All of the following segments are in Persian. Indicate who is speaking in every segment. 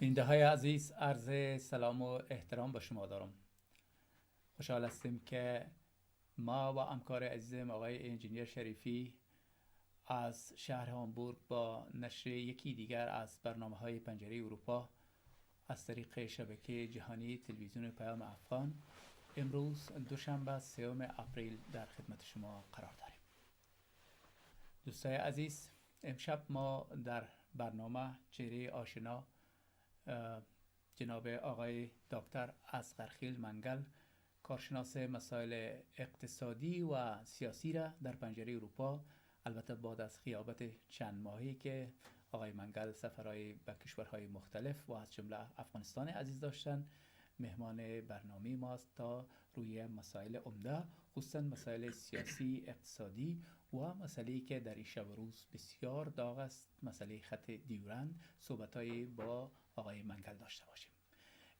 Speaker 1: بیننده های عزیز، عرض سلام و احترام به شما دارم. خوشحال هستیم که ما و همکار عزیزم آقای انجینیر شریفی از شهر هامبورگ با نشر یکی دیگر از برنامه های پنجره اروپا از طریق شبکه جهانی تلویزیون پیام افغان امروز دوشنبه 3 اپریل در خدمت شما قرار داریم. دوستای عزیز، امشب ما در برنامه چهره آشنا جناب آقای دکتر اصغرخیل منگل، کارشناس مسائل اقتصادی و سیاسی را در پنجره اروپا، البته بعد از غیابت چند ماهی که آقای منگل سفرهای به کشورهای مختلف و از جمله افغانستان عزیز داشتن، مهمان برنامه ماست تا روی مسائل عمده، خصوصا مسائل سیاسی، اقتصادی و مسئله‌ای که در این شب و روز بسیار داغ است، مسئله خط دیورند، صحبت‌های با آقای منگل داشته باشیم.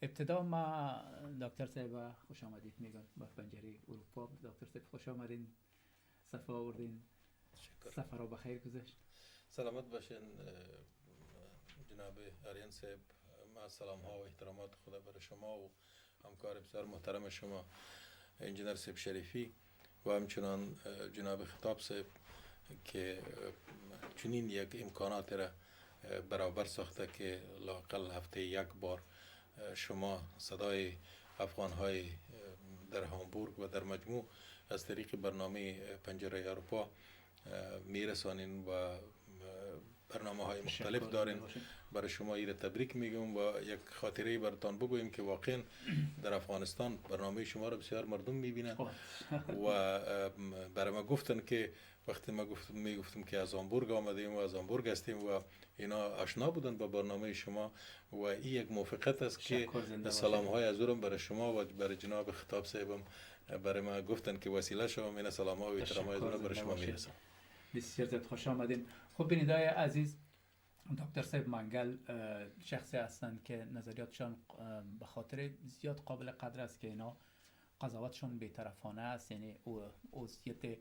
Speaker 1: ابتدا ما دکتر صاحب خوش آمدید میگم با پنجره اروپا. دکتر صاحب خوش آمدین، صفا آوردین، سفر رو بخیر گذشت.
Speaker 2: سلامت باشین جناب آریان صاحب. ما سلام ها و احترامات خدا برای شما و همکار بسیار محترم شما انجینر صاحب شریفی و همچنان جناب خطاب صاحب که چنین یک امکانات را برابر ساخته که لااقل هفته یک بار شما صدای افغان های در هامبورگ و در مجموع از طریق برنامه پنجره اروپا میرسانین و برنامه های مختلف دارین. برای شما ایره تبریک میگم و یک خاطره براتان بگویم که واقعا در افغانستان برنامه شما را بسیار مردم میبینن و برای ما گفتن که وقتی ما میگفتم که از هامبورگ آمدیم و از هامبورگ هستیم و اینا آشنا بودن با برنامه شما و این یک موافقت است که سلام های حضورم برای شما و برای جناب خطاب صاحبم برای ما گفتن که وسیله شما این سلام ها و احترام های حضورم برای شما میرسم.
Speaker 1: بسیار زیاد خوش آمدین. خب بیننده عزیز، دکتر صاحب منگل شخصی هستند که نظریاتشان به خاطر زیاد قابل قدر است که اینا قضاوتشان بی‌طرفانه است، یعنی عضویت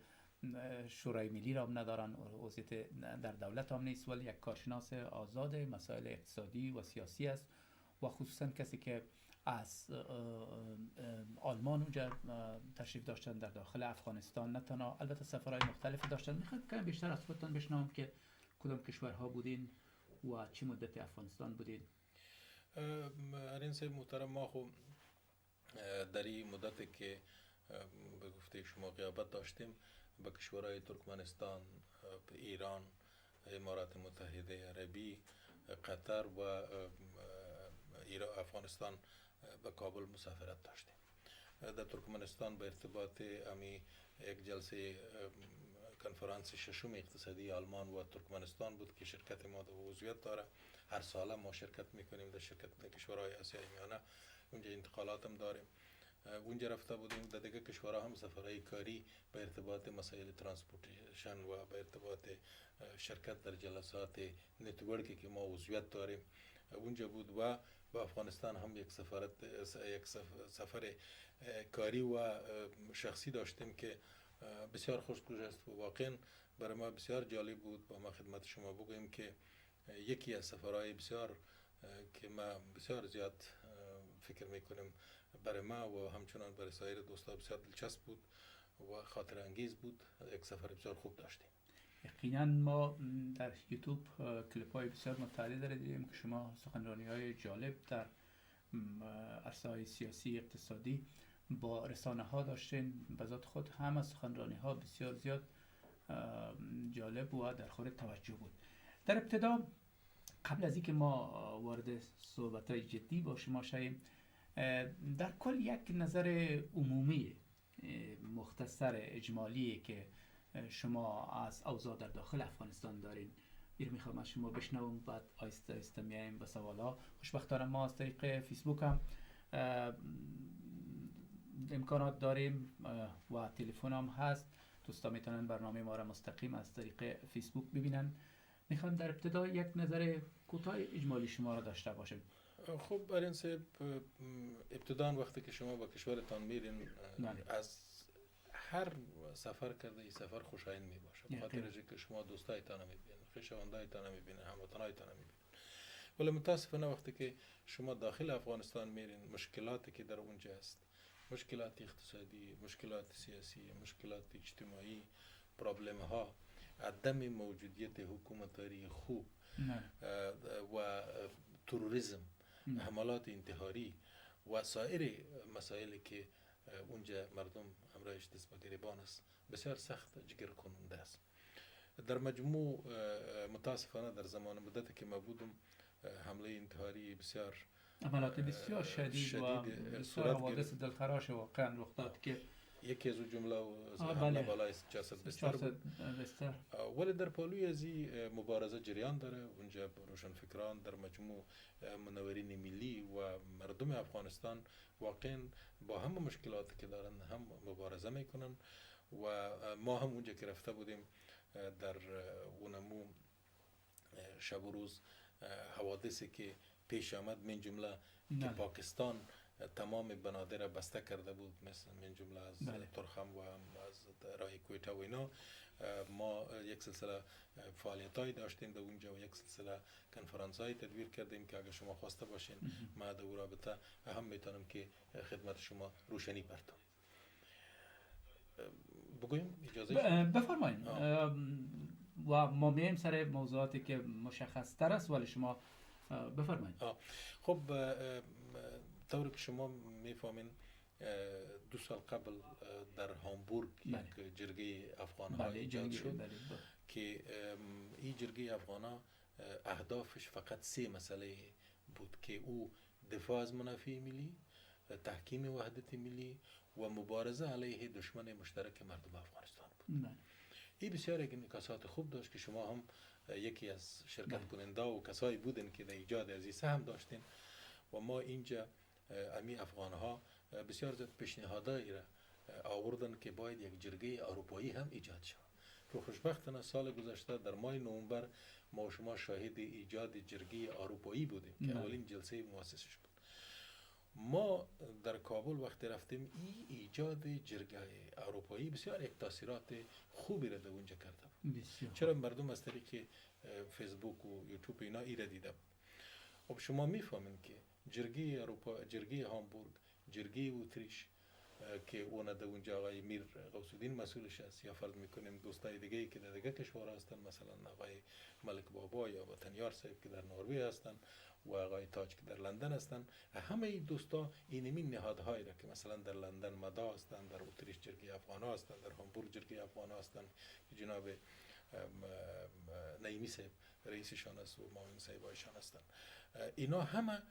Speaker 1: شورای ملی را هم ندارن، عضویت در دولت هم نیست، ولی یک کارشناس آزاد مسائل اقتصادی و سیاسی است و خصوصا کسی که از آلمان اونجا تشریف داشتن در داخل افغانستان، نه تنها البته سفرهای مختلفی داشتن. میخوام کمی بیشتر از خودتان بشنوم که کدام کشورها بودین و چه مدت افغانستان بودین؟
Speaker 2: آرین صاحب محترم، ما خب در این مدتی که به گفته شما غیابت داشتیم به کشورهای ترکمنستان، ایران، امارات متحده عربی، قطر و افغانستان به کابل مسافرت داشتیم. در ترکمنستان به ارتباط امی یک جلسه کنفرانس ششم اقتصادی آلمان و ترکمنستان بود که شرکت ما در عضویت داره. هر ساله ما شرکت میکنیم در شرکت کشورهای آسیای میانه، اونجا انتقالات هم داریم. اونجا رفته بودیم. در دیگه کشورها هم سفرهای کاری به ارتباط مسائل ترانسپورتیشن و به ارتباط شرکت در جلسات نتورکی که ما عضویت داریم اونجا بود و به افغانستان هم یک سفر کاری و شخصی داشتیم که بسیار خوش گذشت و واقعا برای ما بسیار جالب بود. با ما خدمت شما بگویم که یکی از سفرهای بسیار که ما بسیار زیاد فکر میکنیم برای ما و همچنان برای سایر دوستا بسیار دلچسب بود و خاطر انگیز بود. یک سفر بسیار خوب داشتیم.
Speaker 1: یقینا ما در یوتیوب کلیپ های بسیار متعدد دیدیم که شما سخنرانی های جالب در عرصه‌های سیاسی اقتصادی با رسانه ها داشتین. به ذات خود هم از سخنرانی ها بسیار زیاد جالب و در خور توجه بود. در ابتدا قبل از اینکه ما وارد صحبت های جدی با شما شویم، در کل یک نظر عمومی مختصر اجمالی که شما از اوضاع در داخل افغانستان دارین این میخوام از شما بشنوم، بعد آیسته آیسته میایم به سوالا. خوشبختانه ما از طریق فیسبوک هم امکانات داریم و تلفن هم هست، دوستا میتونن برنامه ما را مستقیم از طریق فیسبوک ببینن. میخوام در ابتدا یک نظر کوتاه اجمالی شما را داشته باشم.
Speaker 2: خب آرین صاحب، ابتداً وقتی که شما با کشورتان میرین از هر سفر کرده این سفر خوشایند می باشه، بخاطر اینکه شما دوستایتان میبینید، خویشاوندایتان میبینید، هموطنایتان میبینید. ولی متاسفانه وقتی که شما داخل افغانستان میرین، مشکلاتی که در اونجا است، مشکلات اقتصادی، مشکلات سیاسی، مشکلات اجتماعی، پرابلم ها، عدم موجودیت حکومتداری خوب و تروریسم، حملات انتحاری و سایر مسائلی که اونجا مردم همراهش دست به گریبان است، بسیار سخت جگر کننده است. در مجموع متاسفانه در زمان مدتی که ما بودم، حمله انتحاری بسیار
Speaker 1: عملات بسیار شدید و بسیار حوادث دلخراش واقعا رخ داد که
Speaker 2: یکی از جمله حمله بالای 600 بستر بود. ولی در پالوی از مبارزه جریان داره. اونجا روشنفکران در مجموع، منورین ملی و مردم افغانستان واقعا با همه مشکلاتی که دارن هم مبارزه میکنن و ما هم اونجا که رفته بودیم در اونمو شب و روز حوادثی که پیش آمد، من جمله که پاکستان تمام بنادر بسته کرده بود، مثل من جمله از ترخم و هم از راه کویتا و اینا، ما یک سلسله فعالیت‌های داشتیم در اونجا و یک سلسله کنفرانس‌های تدبیر کردیم که اگر شما خواسته باشین ما در رابطه هم میتونم که خدمت شما روشنی پرتم. بگویم اجازه
Speaker 1: بفرمایید و ما میایم سر موضوعاتی که مشخص تر است، ولی شما بفرمایید.
Speaker 2: خب طوری که شما میفهمین 2 سال قبل در هامبورگ یک جرگه افغان‌ها ایجاد شد که این جرگه افغان‌ها اهدافش فقط 3 مسئله بود که او دفاع از منافع ملی، تحکیم وحدت ملی و مبارزه علیه دشمن مشترک مردم افغانستان بود. این بسیار یک انعکاسات خوب داشت که شما هم یکی از شرکت کننده و کسایی بودن که در ایجاد از این سهم داشتین و ما اینجا امی افغان‌ها بسیار زیاد پیشنهادایی را آوردن که باید یک جرگه اروپایی هم ایجاد شود که خوشبختانه سال گذشته در ماه نوامبر ما و شما شاهد ایجاد جرگه اروپایی بودیم که اولین جلسه مؤسسش بود. ما در کابل وقتی رفتیم این ایجاد جرگه اروپایی بسیار یک تاثیرات خوبی را در اونجا کرده بود. چرا مردم از طریق فیسبوک و یوتیوب اینا ایره دیده. خب شما میفهمین که جرگه اروپا، جرگه هامبورگ، جرگه اتریش که اون در اونجا آقای میر غوث‌الدین مسئولش است، یا فرض میکنیم دوستای دیگه که در دیگه کشور هستن، مثلا آقای ملک بابا یا وطنیار صاحب که در نروژ هستن و آقای تاج که در لندن هستن، همه این دوستا اینمی نهادهایی را که مثلا در لندن مدا هستن، در اتریش جرگه افغان‌ها هستن، در هامبورگ جرگه افغان‌ها هستن، جناب نعیمی صاحب رئیسشان است و معاون صاحبایشان هستن، اینا همه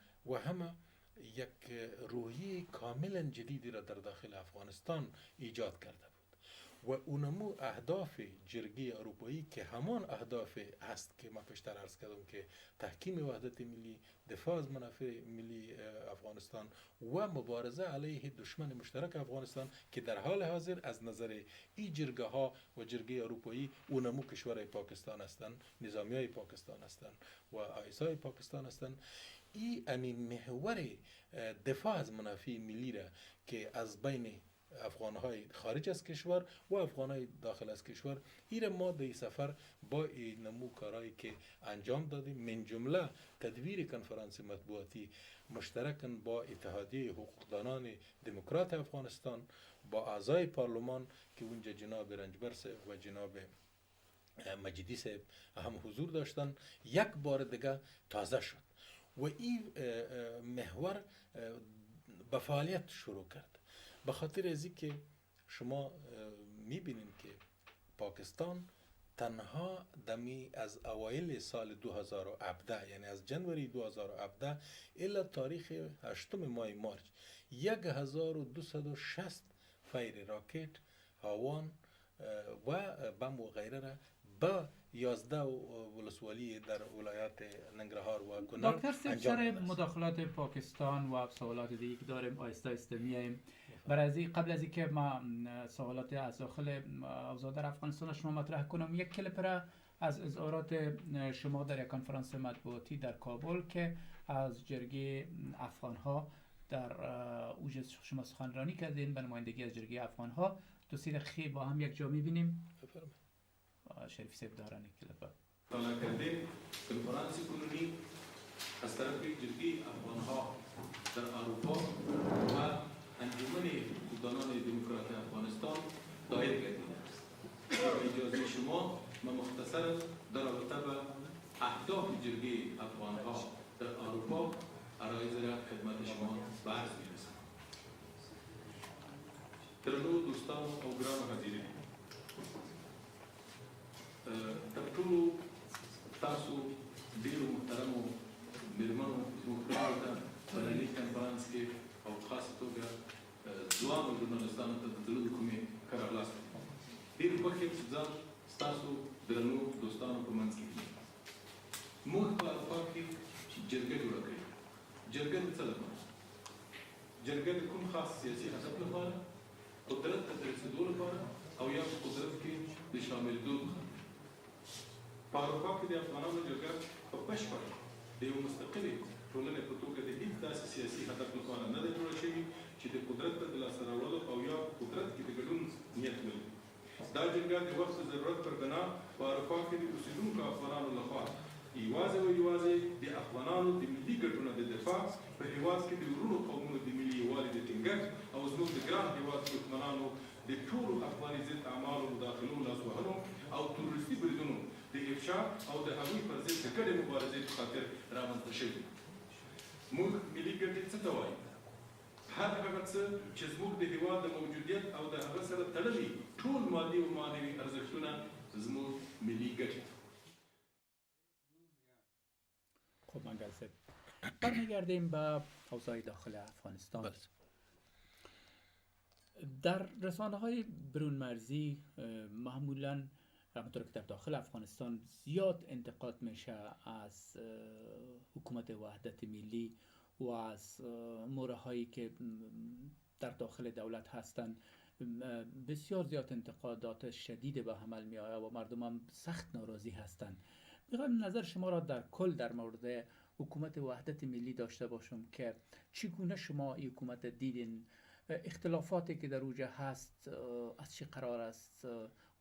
Speaker 2: یک روحیه کاملا جدیدی را در داخل افغانستان ایجاد کرده بود و اونمو اهداف جرگه اروپایی که همان اهداف هست که ما پیشتر عرض کردم که تحکیم وحدت ملی، دفاع از منافع ملی افغانستان و مبارزه علیه دشمن مشترک افغانستان که در حال حاضر از نظر این جرگه ها و جرگه اروپایی اونمو کشور پاکستان هستند، نظامی های پاکستان هستند و آیسای پاکستان هستند. این محور دفاع از منافع ملی را که از بین افغان‌های خارج از کشور و افغان‌های داخل از کشور، این ما در این سفر با این نمو کارهایی که انجام دادیم، من جمله تدویر کنفرانس مطبوعاتی مشترکاً با اتحادیه حقوقدانان دموکرات افغانستان، با اعضای پارلمان که اونجا جناب رنجبر صاحب و جناب مجیدی صاحب هم حضور داشتن، یک بار دیگه تازه شد و این محور به فعالیت شروع کرد. به خاطر ازی که شما میبینین که پاکستان تنها دمی از اوایل سال 2017 یعنی از جنوری 2017 الی تاریخ 8 ماه مارچ 1260 فیر راکت، هاوان و بم و غیره را با 11 ولسوالی در ولایات ننگرهار و کنر
Speaker 1: دکتر صاحب، سر مداخلات پاکستان و سوالات دیگه که داریم آیسته میایم. برای قبل از اینکه ما سوالات از داخل اوضاع در افغانستان شما مطرح کنم، یک کلیپ را از اظهارات شما در یک کنفرانس مطبوعاتی در کابل که از جرگه افغان‌ها در اوج شما سخنرانی کردین به نمایندگی از جرگه افغان‌ها، دو سه دقیقه با هم یک جا می‌بینیم. شریف صاحب دارن این کلیپ.
Speaker 3: کردیم کنفرانس کنونی
Speaker 2: از طرف جرگه افغانها در اروپا و انجمن حقوقدانان دموکرات افغانستان دایر گردیده است. با اجازه شما من مختصرا در رابطه به اهداف جرگه افغانها در اروپا عرایض را خدمت شما به عرض می‌رسانم. درنو دوستان او ګرانو حاضرین، تر ټولو تاسو ډیرو محترمو میرمنو زموږ خدمت ته په ننني کنفرانس کې او خاصه توګه ځوانو ژورنالستانو ته د زړه د کومې ښه راغلاست. ډېر خوښ یم چې ځان ستاسو درنو دوستانو په منځ کې وینم. موږ په اروپا کې جرګه جوړه کړې. جرګه د څه لپاره؟ جرګه د کوم خاص سیاسي هدف لپاره؟ قدرت ته د رسېدو لپاره او یا په قدرت کې د شاملېدو لپاره. په اروپا کې د افغانانو جرګه په بشپړ د یو مستقلې ټولنې په توګه د هېڅ داسې سیاسي هدف لپاره نه ده جوړه شوې چې د قدرت ته د لاسته راوړلو او یا قدرت کې د ګډون نیت ولري. دا جرګه د وخت ضرورت پر بنا په اروپا کې د اوسېدونکو افغانانو لخوا یوازې او یوازې د افغانانو د ملي ګټو د دفاع په هېواد کې د ورونو قومونو د ملي یووالي د ټینګښت او زموږ د ګران هېواد دښمنانو د ټولو افغاني ضد اعمالو مداخلو لاس وهلو او تروریستي بریدونو د افشا او د هغوی پر ضد د ګډې مبارزې په خاطر رامنځته شوي. موږ ملي ګټې څه ته وایو؟ هر هغه څه چې زموږ د هېواد د موجودیت او د هغه سره تړلي ټول مادي او معنوي ارزښتونه زموږ ملي ګټې.
Speaker 1: خب منگل صاحب برمیگردیم به اوضاع داخل افغانستان. در رسانه های برون مرزی معمولا همونطور که در داخل افغانستان زیاد انتقاد میشه از حکومت وحدت ملی و از موره هایی که در داخل دولت هستند. بسیار زیاد انتقادات شدید به عمل می آید و مردم هم سخت ناراضی هستند. میخوایم نظر شما را در کل در مورد حکومت وحدت ملی داشته باشم که چگونه شما این حکومت دیدین، اختلافاتی که در اوجه هست از چه قرار است،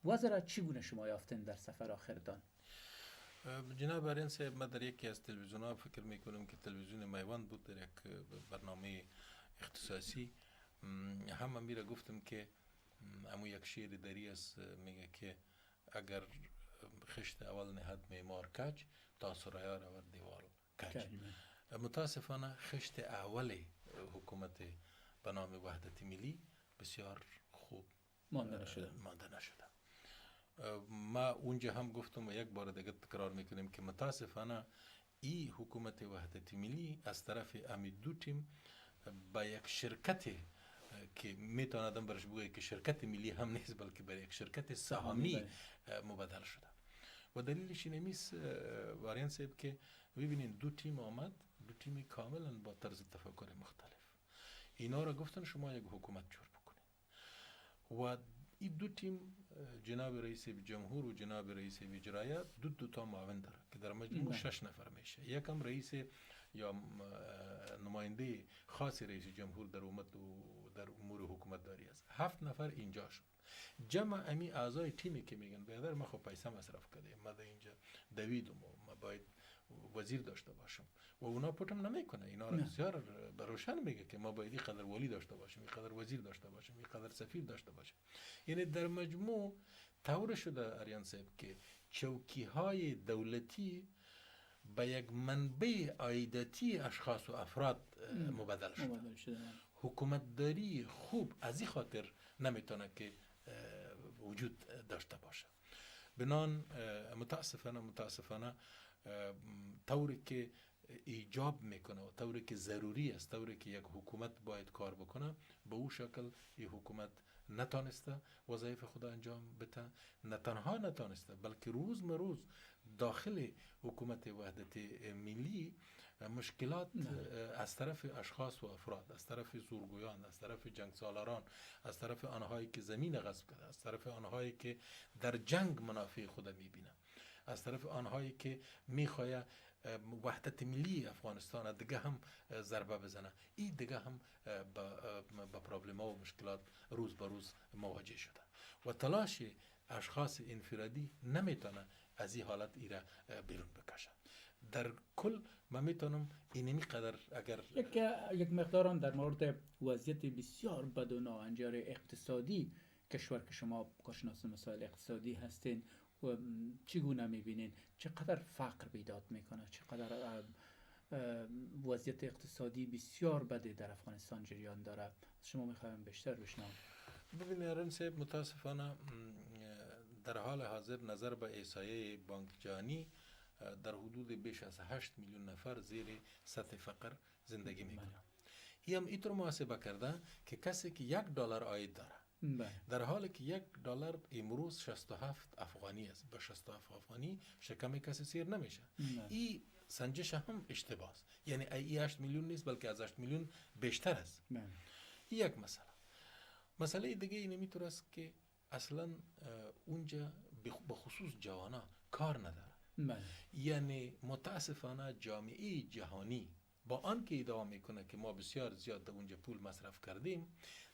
Speaker 1: وضع را چگونه شما یافتین در سفر آخرتان؟
Speaker 2: جناب آرین صاحب، من در یکی از تلویزیون‌ها فکر میکنم که تلویزیون میوان بود، در یک برنامه اختصاصی هم میره گفتم که امو یک شعر دری است، میگه که اگر خشت اول نهد معمار کج تا سریا رود دیوار کج. متاسفانه خشت اول حکومت به نام وحدت ملی بسیار خوب مانده نشده. ما اونجا هم گفتم و یک بار دیگه تکرار میکنیم که متاسفانه این حکومت وحدت ملی از طرف امی دو تیم با یک شرکت که میتوانم برش بگویم که شرکت ملی هم نیست بلکه برای یک شرکت سهامی مبادل شده. و دلیلش اینمیست واریان صاحب که ببینین دو تیم آمد، دو تیم کاملا با طرز تفکر مختلف. اینا را گفتن شما یک حکومت جور بکنید و این دو تیم جناب رئیس جمهور و جناب رئیس اجرایی دو تا معاون داره که در مجموع 6 نفر میشه. یکم رئیس یا نماینده خاص رئیس جمهور در اومد و در امور حکومت داری است. 7 نفر اینجا شد. جمع امی اعضای تیمی که میگن بیادر ما خب پیسه مصرف کرده، ما در اینجا دویدم و ما باید وزیر داشته باشم و اونا پوتم نمیکنه. اینا را بسیار بروشن میگه که ما باید اینقدر ولی داشته باشیم، اینقدر وزیر داشته باشیم، اینقدر سفیر داشته باشیم. یعنی در مجموع طور شده آریان صاحب که چوکی های دولتی به یک منبع عایداتی اشخاص و افراد مبادل شده. حکومت داری خوب از این خاطر نمیتونه که وجود داشته باشه. بنان متاسفانه طوری که ایجاب میکنه و طوری که ضروری است، طوری که یک حکومت باید کار بکنه، به او شکل این حکومت نتانسته وظایف خود انجام بده. نه تنها نتانسته بلکه روز به روز داخل حکومت وحدت ملی مشکلات از طرف اشخاص و افراد، از طرف زورگویان، از طرف جنگسالاران، از طرف آنهایی که زمین غصب کرده، از طرف آنهایی که در جنگ منافع خود میبینه، از طرف آنهایی که میخواه وحدت ملی افغانستان دیگه هم ضربه بزنه، این دیگه هم با پرابلم ها و مشکلات روز به روز مواجه شده و تلاش اشخاص انفرادی نمیتونه از این حالت ایره بیرون بکشه. در کل من میتونم اینمی قدر اگر
Speaker 1: یک مقدار هم در مورد وضعیت بسیار بد و ناهنجار اقتصادی کشور که شما کارشناس مسائل اقتصادی هستین چگونه میبینین؟ چقدر فقر بیداد میکنه؟ چقدر وضعیت اقتصادی بسیار بده در افغانستان جریان داره؟ از شما میخوایم بیشتر بشنوم.
Speaker 2: ببینید ارن صاحب، متاسفانه در حال حاضر نظر به احصایه بانک جهانی در حدود بیش از 8 میلیون نفر زیر سطح فقر زندگی میکنه. این هم اینطور محاسبه کرده که کسی که $1 عاید داره در حالی که $1 امروز 67 افغانی است، به 67 افغانی شکم کسی سیر نمیشه. این سنجش هم اشتباه است، یعنی ای 8 میلیون نیست بلکه از 8 میلیون بیشتر است. این یک مسئله دیگه اینه میطور است که اصلا اونجا به خصوص جوانا کار نداره. یعنی متاسفانه جامعه جهانی با آنکه ادعا میکنه که ما بسیار زیاد در اونجا پول مصرف کردیم،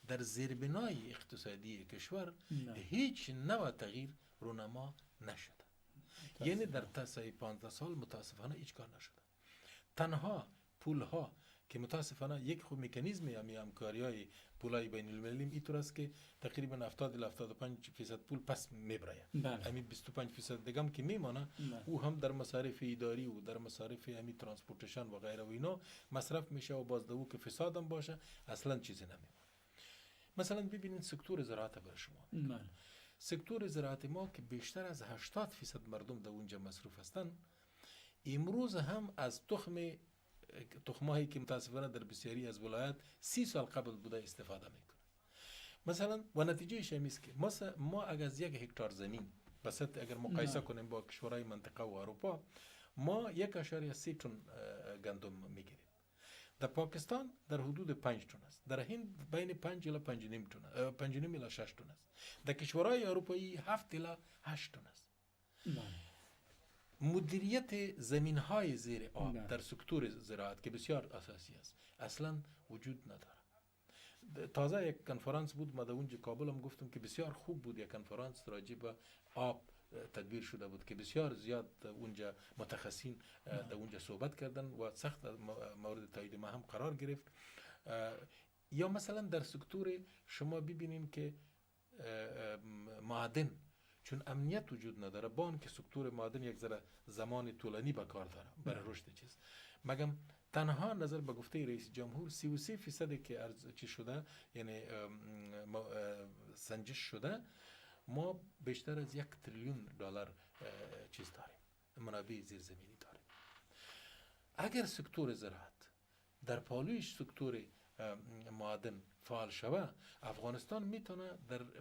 Speaker 2: در زیربنای اقتصادی کشور هیچ نوع تغییر رونما نشده. یعنی در طی 15 سال متاسفانه هیچ کار نشده. تنها پول ها که متاسفانه یک خوب مکانیزم همکاری‌های پولای بین المللی اینطور است که تقریبا 70 الی 75% پول پس میبره. همین 25% دیگه هم که میمانه او هم در مصارف اداری و در مصارف همین ترانسپورتیشن و غیره و اینا مصرف میشه و باز دو که فساد هم باشه اصلا چیزی نمیمونه. مثلا ببینید سکتور زراعت برای شما. سکتور زراعت ما که بیشتر از 80% مردم در اونجا مصروف هستن، امروز هم از تخمایی که متاسفانه در بسیاری از ولایات 30 سال قبل بوده استفاده میکنه. مثلا و نتیجه شمیست که ما اگر از 1 هکتار زمین بسط اگر مقایسه کنیم با کشورهای منطقه و اروپا، ما 1.3 تن گندم میگیریم. در پاکستان در حدود 5 تن است. در هند بین 5 الی 5.5 تن، 5.5 الی 6 تن است. در کشورهای اروپایی 7 الی 8 تن است. مدیریت زمین های زیر آب در سکتور زراعت که بسیار اساسی است اصلا وجود نداره. تازه یک کنفرانس بود، ما در اونجا کابل هم گفتم که بسیار خوب بود. یک کنفرانس راجع به آب تدبیر شده بود که بسیار زیاد اونجا متخصصین در اونجا صحبت کردن و سخت مورد تایید ما هم قرار گرفت. یا مثلا در سکتور شما ببینین که معدن، چون امنیت وجود نداره، با آن که سکتور معدن یک ذره زمان طولانی به کار داره برای رشد چیز، مگم تنها نظر به گفته رئیس جمهور 33% که چی شده، یعنی سنجش شده، ما بیشتر از $1 تریلیون چیز داریم، منابع زیرزمینی داریم. اگر سکتور زراعت در پالویش سکتور معدن فعال شوه، افغانستان میتونه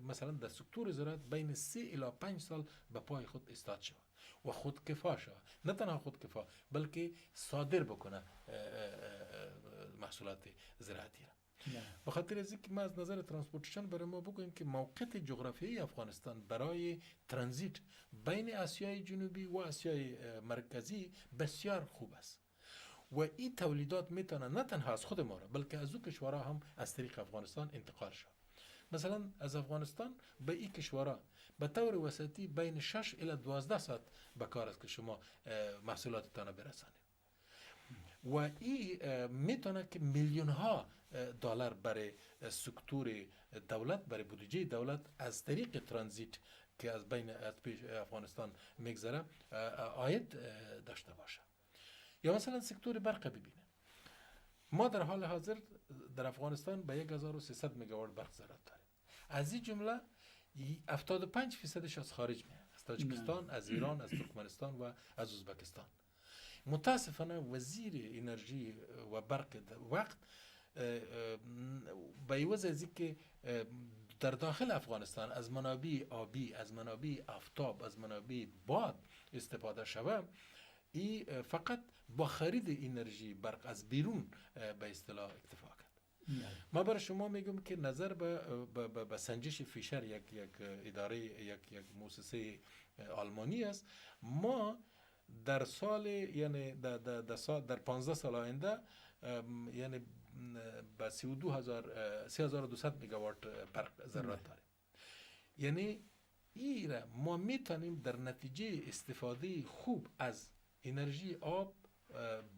Speaker 2: مثلا در سکتور زراعت بین 3 الی 5 سال به پای خود استاد شوه و خودکفا شوه. نه تنها خودکفا بلکه صادر بکنه محصولات زراعتی را. به خاطر از اینکه ما از نظر ترانسپورتیشن برای ما بگوییم که موقعیت جغرافیایی افغانستان برای ترانزیت بین آسیای جنوبی و آسیای مرکزی بسیار خوب است و این تولیدات میتونه نه تنها از خود ما را بلکه از او کشورها هم از طریق افغانستان انتقال شد. مثلا از افغانستان به این کشورها به طور وسطی بین 6 الی 12 ساعت به کار است که شما محصولاتتان برسانید و این میتونه که میلیون ها دلار برای سکتور دولت، برای بودجه دولت از طریق ترانزیت که از بین افغانستان میگذره عاید داشته باشه. یا مثلا سکتور برق ببینه، ما در حال حاضر در افغانستان به 1300 مگاوات برق ضرورت داریم. از این جمله 75% از خارج میاد، از تاجیکستان، از ایران، از ترکمنستان و از ازبکستان. متاسفانه وزیر انرژی و برق وقت به عوض از اینکه در داخل افغانستان از منابع آبی، از منابع آفتاب، از منابع باد استفاده شود، ای فقط با خرید انرژی برق از بیرون به اصطلاح اکتفا کرد. ما برای شما میگم که نظر به سنجش فیشر، یک اداره، یک مؤسسه آلمانی است، ما در سال، یعنی در 15 سال آینده، یعنی به 3200 مگاوات برق ضرورت داریم. یعنی این ما میتونیم در نتیجه استفاده خوب از انرژی آب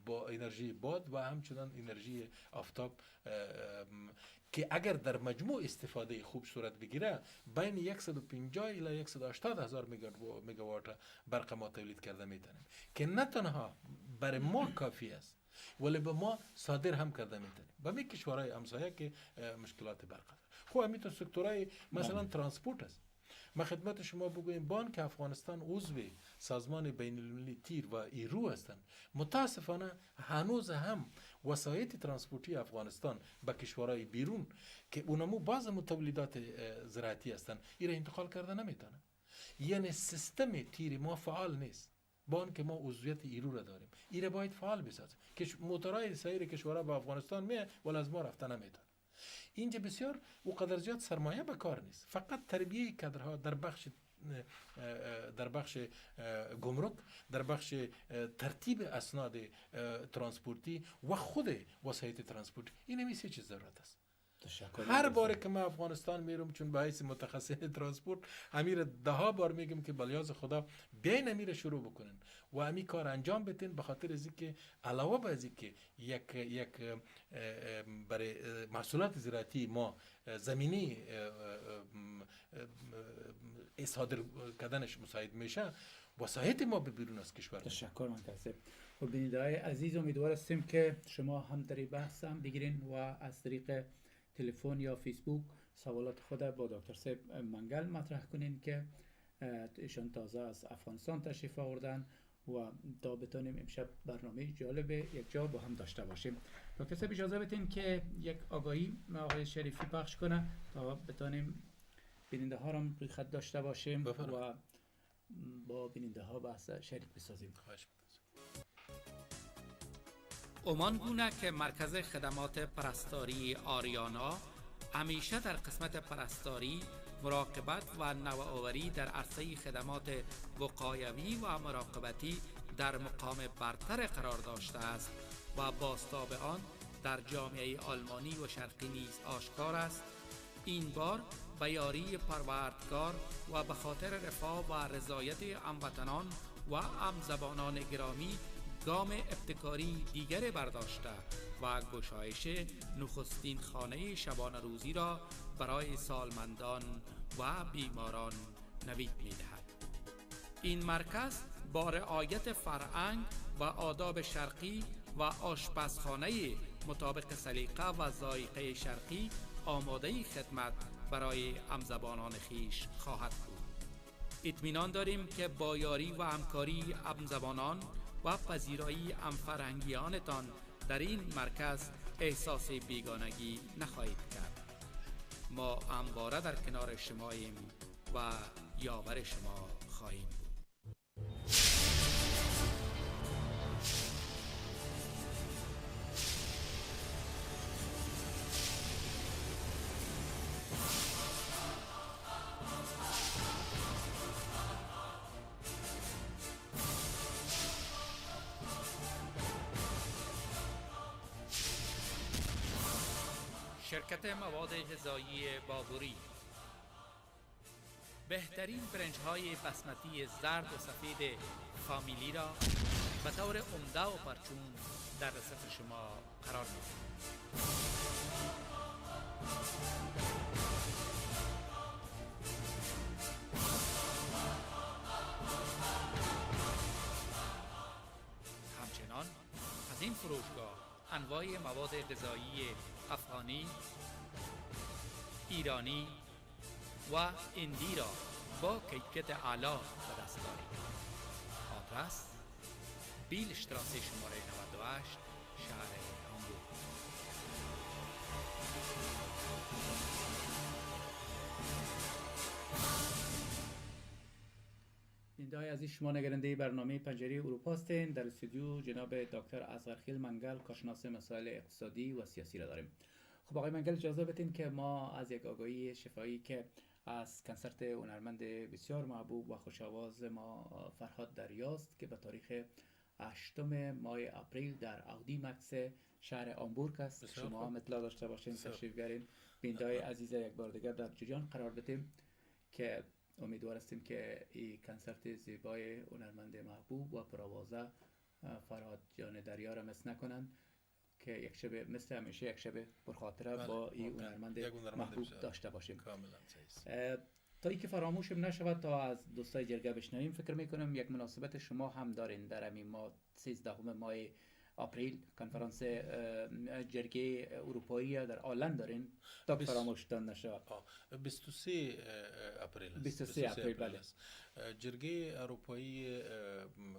Speaker 2: با انرژی باد و همچنان انرژی آفتاب که اگر در مجموع استفاده خوب صورت بگیره بین 150 الی 180 هزار مگاوات برق ما تولید کرده میتونیم که نه تنها برای ما کافی است ولی به ما صادر هم کرده میتونیم به می کشورهای همسایه که مشکلات برق است. خب همینطور سکتورهای مثلا ترانسپورت است. ما خدمت شما بگویم بانک افغانستان عضو سازمان بین المللی تیر و ایرو هستند. متاسفانه هنوز هم وسایل ترانسپورتی افغانستان به کشورهای بیرون که اونمو بعض متولدات زراعتی هستند ایره انتقال کرده نمیتونه. یعنی سیستم تیر ما فعال نیست. بانک ما عضویت ایرو را داریم. ایره باید فعال بسازه. که موتورهای سایر کشورها به افغانستان میه ولی از ما رفته نمیتونه. اینجا بسیار و قدر زیاد سرمایه به کار نیست. فقط تربیه کادرها در بخش گمرک، در بخش ترتیب اسناد ترانسپورتی و خود وسایل ترانسپورتی این همیشه چیز ضرورت است. هر بار که من افغانستان میرم چون به حیث متخصص ترانسپورت امیر 10 بار میگم که بلیاز خدا بیاین امیر شروع بکنن و امی کار انجام بدین به خاطر از اینکه علاوه بر از اینکه یک برای محصولات زراعتی ما زمینی صادر کردنش مساعد میشه وسایل ما به بیرون از کشور.
Speaker 1: تشکر منتظر. خب بیننده‌های عزیز امیدوار هستیم که شما هم در این بحث هم بگیرین و از طریق تلفن یا فیسبوک سوالات خود با دکتر صاحب منگل مطرح کنین که ایشان تازه از افغانستان تشریف آوردن و تا بتونیم امشب برنامه جالب یک جا با هم داشته باشیم. دکتر صاحب اجازه بدین که یک آگاهی آقای شریفی پخش کنه تا بتونیم بیننده ها رو روی خط داشته باشیم و با بیننده ها بحث شریک بسازیم.
Speaker 3: امان گونه که مرکز خدمات پرستاری آریانا همیشه در قسمت پرستاری، مراقبت و نوآوری در عرصه خدمات وقایوی و مراقبتی در مقام برتر قرار داشته است و بازتاب آن در جامعه آلمانی و شرقی نیز آشکار است. این بار به یاری پروردگار و به خاطر رفاه و رضایت هموطنان و همزبانان گرامی گام ابتکاری دیگر برداشته و گشایش نخستین خانه شبانه روزی را برای سالمندان و بیماران نوید می‌دهد. این مرکز با رعایت فرهنگ و آداب شرقی و آشپزخانه مطابق سلیقه و ذائقه شرقی آماده خدمت برای همزبانان خویش خواهد بود. اطمینان داریم که با یاری و همکاری همزبانان و پذیرایی همفرهنگیانتان در این مرکز احساس بیگانگی نخواهید کرد. ما همواره در کنار شماییم و یاور شما خواهیم بود. شرکت مواد غذایی بابوری بهترین برنج‌های بسمتی زرد و سفید فامیلی را به طور عمده و پرچون در رسط شما قرار می‌دهد. همچنان از این فروشگاه انواع مواد غذایی افغانی، ایرانی و هندی را با کیفیت اعلی به دست دارید. آدرس بیلشتراسی شماره 98 شهر هامبورگ.
Speaker 1: بیننده‌های عزیز شما نگرنده برنامه پنجره اروپا هستین. در استودیو جناب دکتر اصغرخیل منگل کارشناس مسائل اقتصادی و سیاسی را داریم. خب آقای منگل اجازه بدین که ما از یک آگاهی شفاهی که از کنسرت هنرمند بسیار محبوب و خوش‌آواز ما فرهاد دریاست که به تاریخ 8 ماه اپریل در اودی مکس شهر هامبورگ است شما هم اطلاع داشته باشین تشریف بیارین. بیننده‌های عزیز یک بار دیگر در جریان قرار بدیم که امیدوار هستیم که این کنسرت زیبای هنرمند محبوب و پرآوازه فرهاد جان دریا را مس نکنن که یک شب مثل همیشه یک شب پرخاطره
Speaker 2: بله،
Speaker 1: با این
Speaker 2: واقعاً.
Speaker 1: هنرمند
Speaker 2: یک هنرمند
Speaker 1: محبوب
Speaker 2: بسیار
Speaker 1: داشته باشیم.
Speaker 2: کاملا صحیح.
Speaker 1: تا اینکه فراموشم نشود تا از دوستای جرگه بشنویم، فکر میکنم یک مناسبت شما هم دارین در همین ماه 13 ماه آپریل کنفرانس جرگه اروپایی در آلند دارین تا فراموشتان نشه.
Speaker 2: 23 اپریل است.
Speaker 1: 23 اپریل بله.
Speaker 2: جرگه اروپایی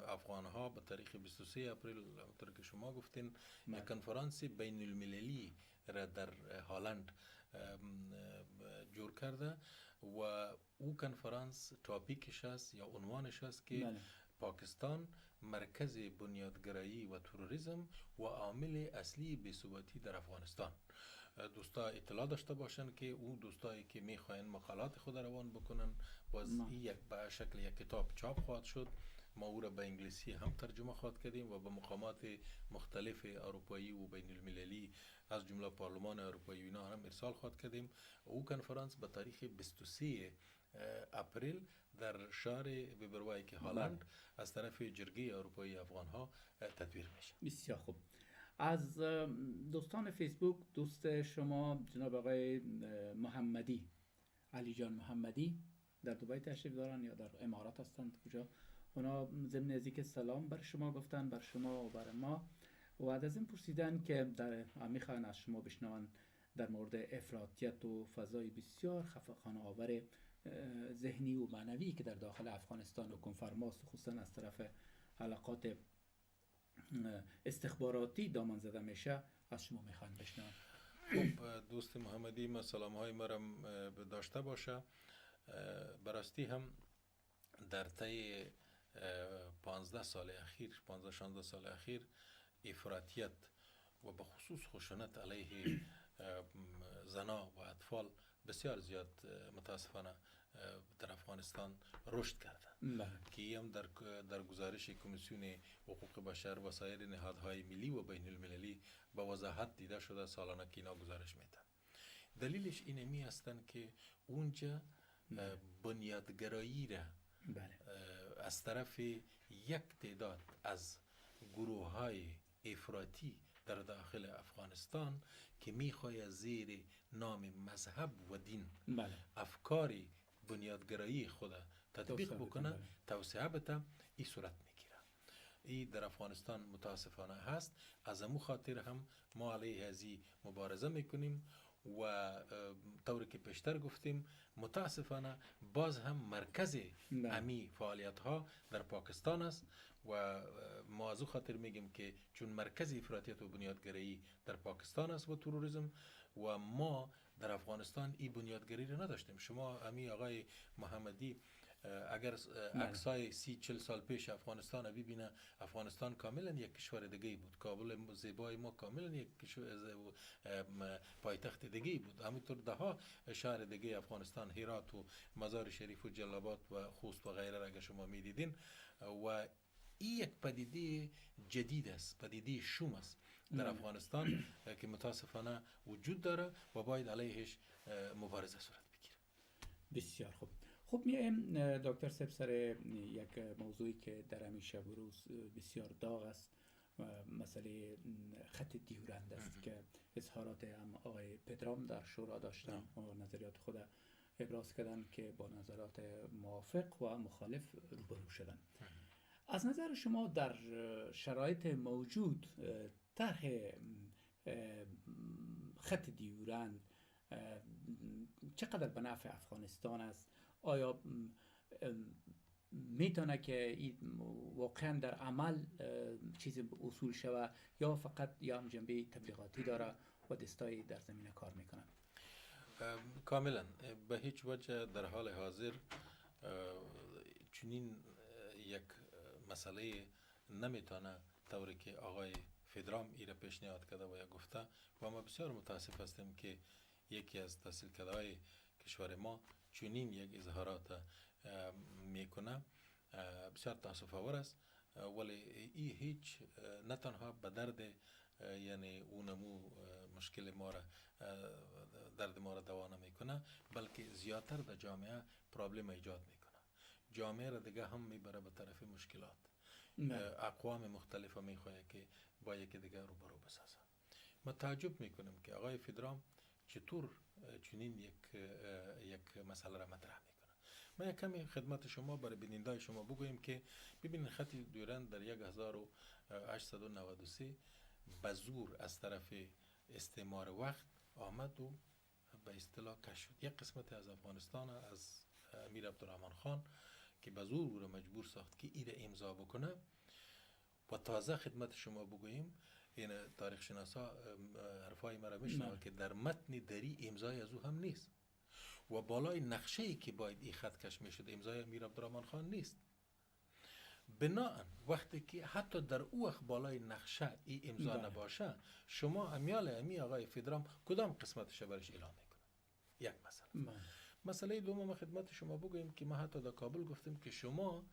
Speaker 2: افغان ها به تاریخ 23 اپریل همونطور که شما گفتین یک کنفرانس بین المللی را در هلند جور کرده و او کنفرانس تاپیکش است یا عنوانش است که پاکستان مرکز بنیادگرایی و تروریسم و عامل اصلی بی‌ثباتی در افغانستان. دوستا اطلاع داشته باشن که او دوستایی که میخواین مقالات خود روان بکنن باز این یک به شکل یک کتاب چاپ خواهد شد. ما او را به انگلیسی هم ترجمه خواهد کردیم و به مقامات مختلف اروپایی و بین المللی از جمله پارلمان اروپایی اینا هم ارسال خواهد کردیم. او کنفرانس به تاریخ 23 اپریل در شهر ویبروای که هلند از طرف جرگه اروپایی افغان ها تدبیر میشه.
Speaker 1: بسیار خوب. از دوستان فیسبوک دوست شما جناب آقای محمدی، علی جان محمدی در دبی تشریف دارن یا در امارات هستند کجا، اونا ضمن ذکر سلام بر شما گفتن، بر شما و بر ما، و بعد از این پرسیدن که در میخوان از شما بشنون در مورد افراطیت و فضای بسیار خفقان آور ذهنی و معنوی که در داخل افغانستان حکم فرماست، خصوصا از طرف حلقات استخباراتی دامن زده میشه، از شما میخوان بشنون.
Speaker 2: خب دوست محمدی، ما سلام های مرم داشته باشه. براستی هم در طی 15 سال اخیر 15-16 سال اخیر افراطیت و به خصوص خشونت علیه زنا و اطفال بسیار زیاد متاسفانه در افغانستان رشد کرده که هم در گزارش کمیسیون حقوق بشر و سایر نهادهای ملی و بین المللی به وضاحت دیده شده سالانه که اینا گزارش میدن. دلیلش اینمی هستن که اونجا بنیادگرایی را از طرف یک تعداد از گروه های افراطی در داخل افغانستان که میخواه زیر نام مذهب و دین افکار بنیادگرایی خود تطبیق بکنه، توسعه بده، این صورت میگیره. این در افغانستان متاسفانه هست. از امو خاطر هم ما علیه ازی مبارزه میکنیم و طوری که پیشتر گفتیم متاسفانه باز هم مرکز امی فعالیت ها در پاکستان است و ما از او خاطر میگیم که چون مرکز افراطیت و بنیادگرایی در پاکستان است و تروریسم و ما در افغانستان این بنیادگری رو نداشتیم. شما امی آقای محمدی اگر عکسای 30-40 سال پیش افغانستان رو ببینه، افغانستان کاملا یک کشور دیگه بود. کابل زیبای ما کاملا یک پایتخت دیگه بود. همینطور ده ها شهر دیگه افغانستان، هرات و مزار شریف و جلال‌آباد و خوست و غیره را اگر شما میدیدین و این یک پدیده جدید است، پدیده شوم است در افغانستان که متاسفانه وجود داره و باید علیهش مبارزه صورت بگیره.
Speaker 1: بسیار خوب. خب میایم دکتر صاحب سر یک موضوعی که در همین شب و روز بسیار داغ است، مسئله خط دیورند است که اظهارات هم آقای پدرام در شورا داشتن و نظریات خود ابراز کردن که با نظرات موافق و مخالف روبرو شدن. از نظر شما در شرایط موجود طرح خط دیورند چقدر به نفع افغانستان است؟ آیا میتونه که واقعا در عمل چیز اصول شود یا فقط یا هم جنبه تبلیغاتی داره و دستایی در زمینه کار میکنن؟
Speaker 2: کاملا به هیچ وجه در حال حاضر چنین یک مسئله نمیتونه طوری که آقای فدرام ایره پیشنهاد کرده و یا گفته و ما بسیار متاسف هستیم که یکی از تحصیل کرده‌های کشور ما چنین یک اظهارات میکنه. بسیار تاسف آور است، ولی این هیچ نه تنها به درد یعنی اونمو مشکل ما را درد ما را دوا نمیکنه، بلکه زیادتر در جامعه پرابلم ایجاد میکنه. جامعه را دیگه هم میبره به طرف مشکلات. اقوام مختلف میخواهد که با یکی دیگر روبرو بسازه. ما تعجب میکنم که آقای فدرام چطور چنین یک مسئله را مطرح میکنه. ما یک کمی خدمت شما برای بینندای شما بگویم که ببینید خط دیورند در 1893 به زور از طرف استعمار وقت آمد و به اصطلاح کش شد. یک قسمت از افغانستان از امیر عبدالرحمن خان که به زور او را مجبور ساخت که این امضا بکنه. و تازه خدمت شما بگوییم این تاریخ شناسا حرفای مرا میشنوه که در متن دری امضای از او هم نیست و بالای نقشه‌ای که باید این خط کش میشد امضای امیر عبدالرحمن خان نیست. بناهن وقتی که حتی در او وقت بالای نقشه این امضا نباشه، شما امیال امی آقای فدرام کدام قسمتش برش اعلام میکنه؟ یک مسئله. مسئله دوم خدمت شما بگویم که ما حتی در کابل گفتیم که شما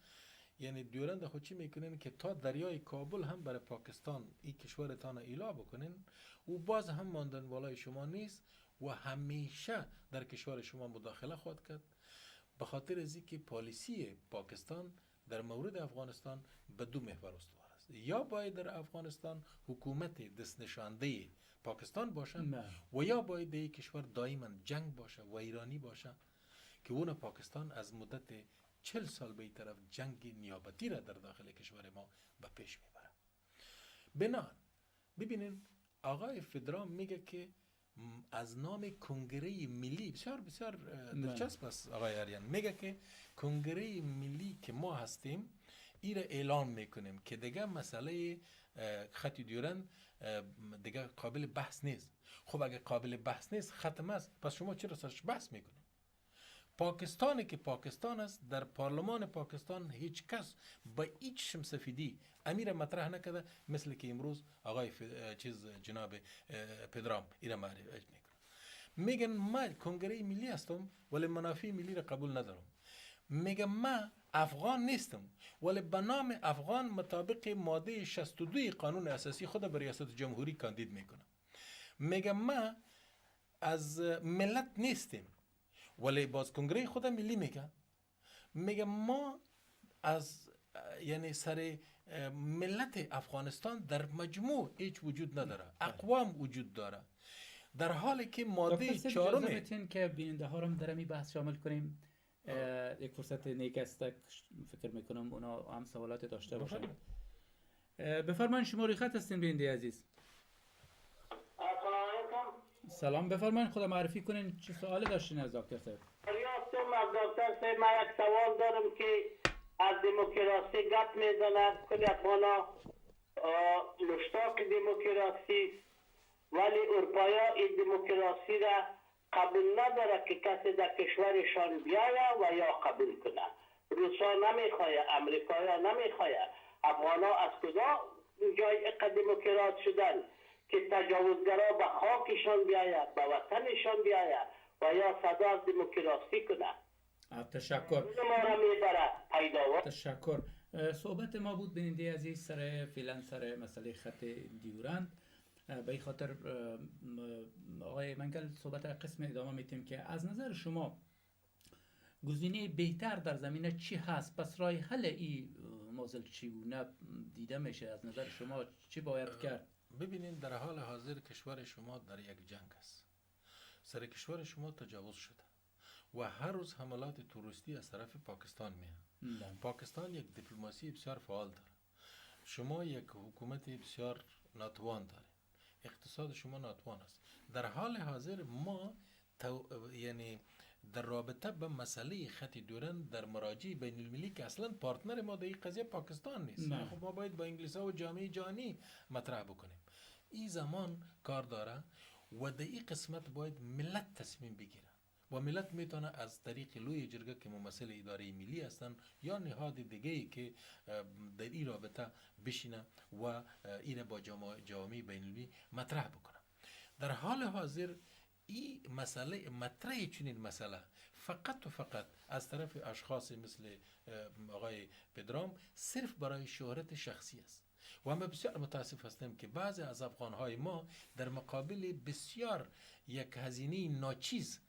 Speaker 2: یعنی دیورند خود چی میکنین که تا دریای کابل هم برای پاکستان این کشورتان اعلام بکنین و باز هم ماندن والای شما نیست و همیشه در کشور شما مداخله خواهد کرد، به خاطر از اینکه پالیسی پاکستان در مورد افغانستان به دو محور استوار است. یا باید در افغانستان حکومت دست نشانده پاکستان باشه و یا باید در کشور دائما جنگ باشه و ایرانی باشه که اون پاکستان از مدت 40 سال به این طرف جنگ نیابتی را در داخل کشور ما به پیش میبره. بنابراین ببینید آقای فدرام میگه که از نام کنگره ملی، بسیار بسیار دلچسب است آقای آریان، میگه که کنگره ملی که ما هستیم این را اعلان میکنیم که دیگه مسئله خط دیورند دیگه قابل بحث نیست. خب اگه قابل بحث نیست ختم است، پس شما چرا سرش بحث میکنید؟ پاکستانی که پاکستان است، در پارلمان پاکستان هیچ کس با هیچ شمسفیدی امیر مطرح نکرده مثل که امروز آقای جناب پدرام ایره معرفی میکنه. میگن ما کنگره ملی هستم ولی منافع ملی را قبول ندارم. میگن ما افغان نیستم ولی به نام افغان مطابق ماده 62 قانون اساسی خود به ریاست جمهوری کاندید میکنم. میگن ما از ملت نیستیم ولی باز کنگره خود ملی میگه ما از یعنی سر ملت افغانستان در مجموع هیچ وجود نداره، اقوام وجود داره، در حالی که ماده 4
Speaker 1: اجازه که بیننده ها رو در این بحث شامل کنیم. یک فرصت نیک است، فکر میکنم اونا هم سوالات داشته باشن. بفرمایید شما روی خط هستین بیننده عزیز. سلام، بفرمایید خدا معرفی کنین چه سوالی داشتین از دکتر صاحب؟
Speaker 4: از دکتر صاحب من یک سوال دارم که از دموکراسی گپ میزند، کل افغانا مشتاق دموکراسی ولی اروپایا این دموکراسی را قبول نداره که کسی در کشورشان بیاید و یا قبول کنه. روسا نمیخواه، امریکایا نمیخواه. افغانا از کجا جای دموکرات شدن که تجاوزگرا به خاکشان بیاید، به وطنشان بیاید و یا صدا از دموکراسی کنه.
Speaker 1: تشکر.
Speaker 4: تشکر.
Speaker 1: صحبت ما بود بیننده عزیز فعلا سر مسئله خط دیورند. به این خاطر آقای منگل صحبت قسم ادامه میتیم که از نظر شما گزینه بهتر در زمینه چی هست؟ پس راه حل این موضوع چگونه دیده میشه؟ از نظر شما چی باید کرد؟
Speaker 2: ببینید در حال حاضر کشور شما در یک جنگ است. سر کشور شما تجاوز شده و هر روز حملات توریستی از طرف پاکستان میاد. پاکستان یک دیپلماسی بسیار فعال داره. شما یک حکومت بسیار ناتوان داره. اقتصاد شما ناتوان است. در حال حاضر ما یعنی در رابطه به مسئله خط دیورند در مراجع بین المللی که اصلا پارتنر ما در این قضیه پاکستان نیست، خب ما باید با انگلیس‌ها و جامعه جهانی مطرح بکنیم. این زمان کار داره و در این قسمت باید ملت تصمیم بگیره و ملت میتونه از طریق لوی جرگه که ممثل اداره ملی هستن یا نهاد دیگه‌ای که در این رابطه بشینه و این با جامعه بین المللی مطرح بکنه. در حال حاضر این مسئله مطرح چنین مسئله فقط و فقط از طرف اشخاص مثل آقای پدرام صرف برای شهرت شخصی است و ما بسیار متاسف هستیم که بعضی از افغانهای ما در مقابل بسیار یک هزینه ناچیز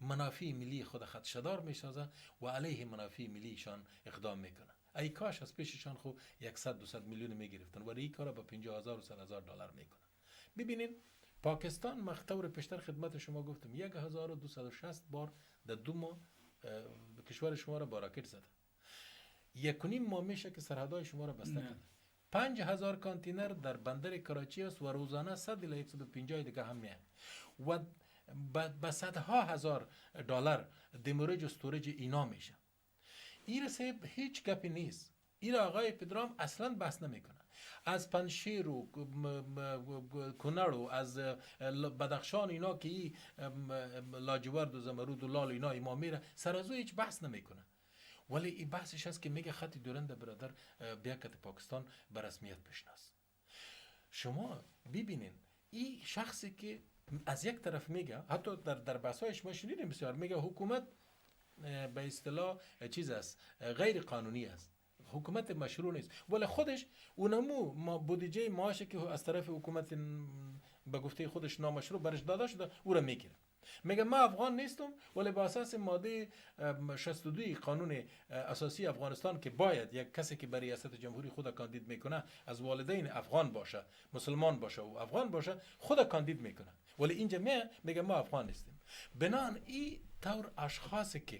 Speaker 2: منافع ملی خود خدشه‌دار می‌سازه و علیه منافع ملیشان اقدام میکنه. ای کاش از پیششان خو 100-200 میلیون میگرفتن ولی این کارا با 50,000 و 100,000 دلار میکنن. ببینید پاکستان مختور پیشتر خدمت شما گفتم 1260 بار در 2 ماه کشور شما را با راکت زده. 1.5 ماه میشه که سرحدهای شما را بسته کرده. 5,000 کانتینر در بندر کراچی است و روزانه 100 الی 150 دیگه هم میه و به صدها هزار دلار دمورج و استوریج اینا میشه. این رسیب هیچ گپی نیست. این آقای پدرام اصلا بحث نمیکنه. از پنشیر و کنر و از بدخشان اینا که ای لاجورد و زمرود و لال اینا ایما میره سرازو هیچ بحث نمیکنه. ولی این بحثش هست که میگه خط دورند برادر بیا که پاکستان به رسمیت بشناس. شما ببینین این شخصی که از یک طرف میگه، حتی در بحثایش ما شنیدیم بسیار، میگه حکومت به اصطلاح چیز است، غیر قانونی است، حکومت مشروع نیست، ولی خودش اونمو ما بودجه معاشه که از طرف حکومت به گفته خودش نامشروع برش داده شده او را میگیره. میگه ما افغان نیستم ولی با اساس ماده 62 قانون اساسی افغانستان که باید یک کسی که برای ریاست جمهوری خود کاندید میکنه از والدین افغان باشه، مسلمان باشه و افغان باشه، خود کاندید میکنه، ولی اینجا میگه ما افغان نیستیم. بنان این طور اشخاصی که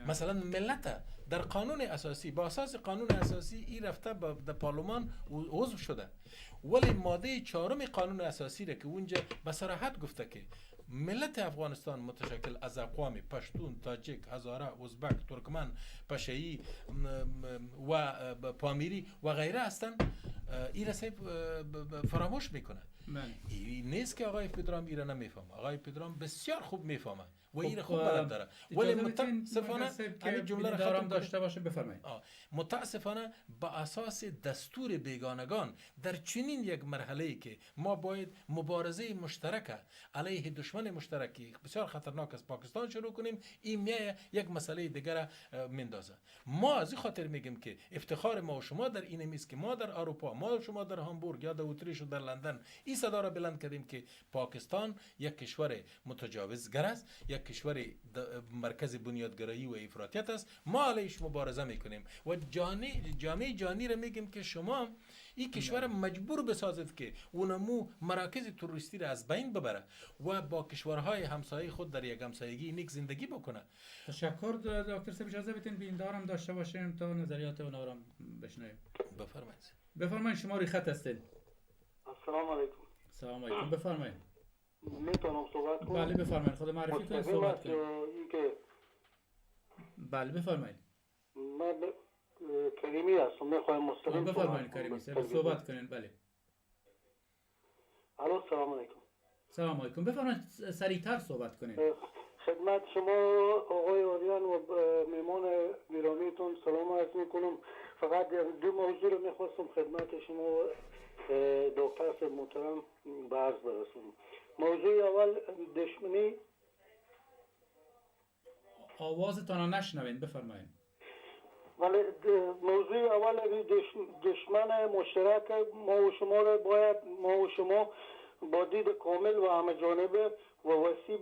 Speaker 2: مثلا ملت در قانون اساسی با اساس قانون اساسی این رفته در پارلمان عضو شده، ولی ماده 4 قانون اساسی را که اونجا به صراحت گفته که ملت افغانستان متشکل از اقوام پشتون، تاجیک، هزاره، ازبک، ترکمن، پشایی و پامیری و غیره هستند، این را فراموش میکنه. این نیست که آقای پدرام این را نمیفهمه. آقای پدرام بسیار خوب میفهمه و این خوب بلد داره، ولی متاسفانه همین جمله را ختم
Speaker 1: داشته باشه. بفرمایید.
Speaker 2: متاسفانه با اساس دستور بیگانگان در چنین یک مرحله‌ای که ما باید مبارزه مشترک علیه دشمن مشترکی بسیار خطرناک از پاکستان شروع کنیم، این میایه یک مسئله دیگر میندازه. ما از این خاطر میگیم که افتخار ما و شما در این نیست که ما در اروپا، ما و شما در هامبورگ یا در اتریش و در لندن این صدا را بلند کردیم که پاکستان یک کشور متجاوزگر است، یک کشور مرکز بنیادگرایی و افراطیت است. ما علیش مبارزه میکنیم و جامعه جهانی را میگیم که شما این کشور مجبور بسازید که اونمو مراکز توریستی را از بین ببره و با کشورهای همسایه خود در یک همسایگی نیک زندگی بکنه.
Speaker 1: تشکر دکتر صاحب. اجازه بدین بیندارم داشته باشیم تا نظریات اونا را بشنویم. بفرمایید. شما روی خط هستید.
Speaker 5: السلام علیکم.
Speaker 1: سلام علیکم. بفرمایید.
Speaker 5: میتونم صحبت کنم؟
Speaker 1: بله بفرمایید. خود معرفی کنید صحبت کنید. بله بفرمایید.
Speaker 5: من کریمی هستم. میخوایم مستقیم
Speaker 1: بفرمایید. کریمی صحبت کنید. بله.
Speaker 5: الو سلام علیکم.
Speaker 1: سلام علیکم. بفرمایید سریعتر صحبت کنید.
Speaker 5: خدمت شما آقای آریان و میمان گرامیتون سلام عرض میکنم. فقط 2 موضوع رو میخواستم خدمت شما دکتر محترم به عرض برسونم. موضوع اول دشمنی.
Speaker 1: آوازتان را نشنویم. بفرمایید.
Speaker 5: ولی موضوع اول دشمن مشترک ما و شما را باید ما و شما با دید کامل و همه جانبه و وسیع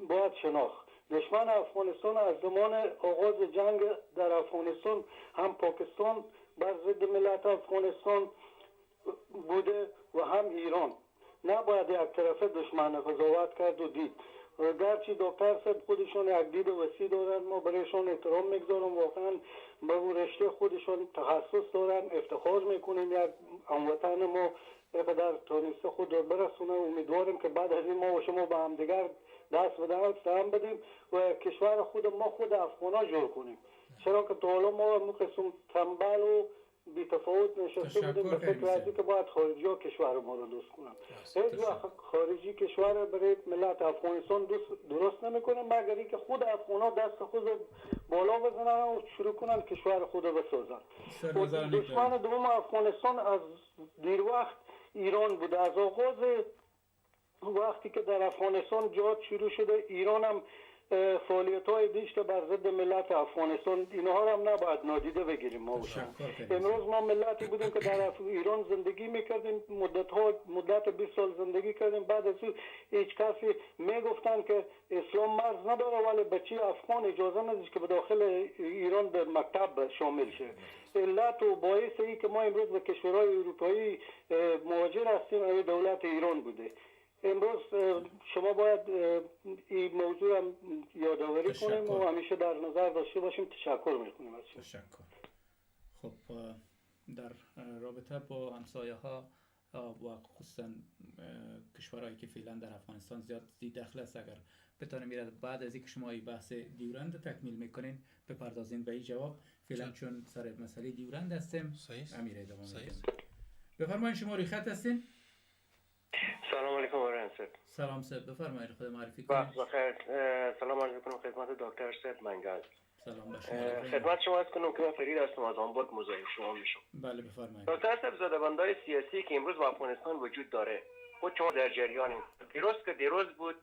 Speaker 5: باید شناخت. دشمن افغانستان از زمان آغاز جنگ در افغانستان هم پاکستان بر ضد ملت افغانستان بوده و هم ایران. نباید یک طرفه دشمن قضاوت کرد و دید. گرچه دکتر صاحب خودشون یک دید وسیع دارن، ما برایشون احترام میگذارم، واقعا به رشته خودشون تخصص دارن، افتخار میکنیم یک هموطن ما اینقدر تانسته خود رو برسونه. امیدواریم که بعد از این ما و شما به هم دیگر دست به دست هم بدیم و کشور خود افغانا جور کنیم. چرا که تا حالا ما قسم تنبل و بی تفاوت نشسته بودیم به فکر ازی که باید خارجی ها کشور ما رو دوست کنن. هیچ وقت خارجی کشور برای ملت افغانستان درست نمیکنه مگر اینکه خود افغانا دست خود بالا بزنن و شروع کنن کشور خود رو بسازن. دشمن دوم افغانستان از دیر وقت ایران بوده. از آغاز وقتی که در افغانستان جهاد شروع شده ایران هم فعالیت های بیشتر بر ضد ملت افغانستان، اینها را هم نباید نادیده بگیریم. ما امروز ما ملتی بودیم که در ایران زندگی میکردیم، مدت 20 سال زندگی کردیم. بعد از او هیچ کسی میگفتن که اسلام مرز نداره، ولی بچه افغان اجازه نداشت که به داخل ایران به مکتب شامل شه. علت و باعث ای که ما امروز به کشورهای اروپایی مهاجر هستیم دولت ایران بوده. امروز شما باید این موضوع هم یادآوری کنیم و همیشه در نظر داشته باشیم. تشکر میکنیم از شما.
Speaker 1: تشکر. خب در رابطه با همسایه ها و خصوصا کشورهایی که فعلا در افغانستان زیاد دخل است، اگر بتانیم میرد بعد از اینکه شما این بحث دیورند تکمیل میکنین بپردازین به این جواب. فعلا چون سر مسئله دیورند هستیم امیر ادامه میدیم. بفرمایید شما روی خط هستین.
Speaker 6: سلام علیکم آریان صاحب.
Speaker 1: سلام صاحب، بفرمایید خود معرفی کنید.
Speaker 6: بخیر. سلام عرض میکنم خدمت دکتر صاحب منگل.
Speaker 1: سلام به شما.
Speaker 6: خدمت شما عرض کنم که من فرید هستم از آنباد مزاحم شما میشم.
Speaker 1: بله بفرمایید.
Speaker 6: دکتر صاحب، زدبندهای سیاسی که امروز با افغانستان وجود داره خود شما در جریانید. دیروز بود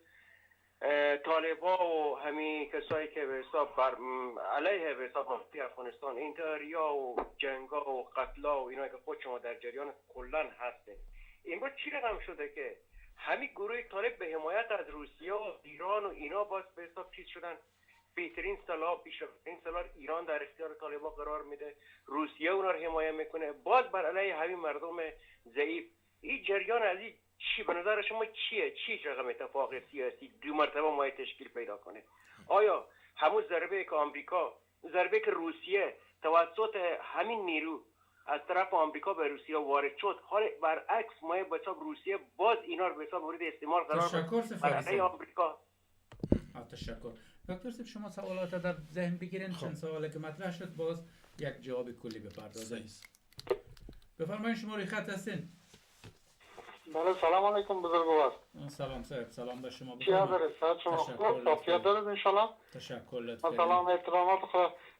Speaker 6: طالبا و همین کسایی که به حساب علیه به حساب مفتی افغانستان، انتحاریا و جنگا و قتلا و اینا که خود شما در جریان کلا هستید، امروز چی رقم شده که همین گروه طالب به حمایت از روسیه و ایران و اینا باز به حساب چیز شدن؟ بهترین سلاح، بیشترین سلاح ایران در اختیار طالبا قرار میده، روسیه اونا رو حمایت میکنه، باز بر علیه همین مردم ضعیف. این جریان از این چی به نظر شما چیه؟ چی رقم اتفاق سیاسی دو مرتبه ما تشکیل پیدا کنه؟ آیا همون ضربه که آمریکا، ضربه که روسیه توسط همین نیرو از طرف آمریکا به روسیه وارد شد، حال برعکس ما به حساب روسیه باز اینا رو به حساب مورد استعمال قرار داد برای آمریکا؟
Speaker 1: تشکر. دکتر صاحب شما سوالات در ذهن بگیرین. چند سوالی که مطرح شد باز یک جواب کلی بپردازید. بفرمایید شما روی خط هستین.
Speaker 5: بله سلام علیکم بزرگوار.
Speaker 1: سلام صاحب، سلام به شما.
Speaker 5: چی دارید؟ صحت شما خوب؟ عافیت دارید ان شاء الله؟
Speaker 1: تشکر. لطفا
Speaker 5: سلام احترامات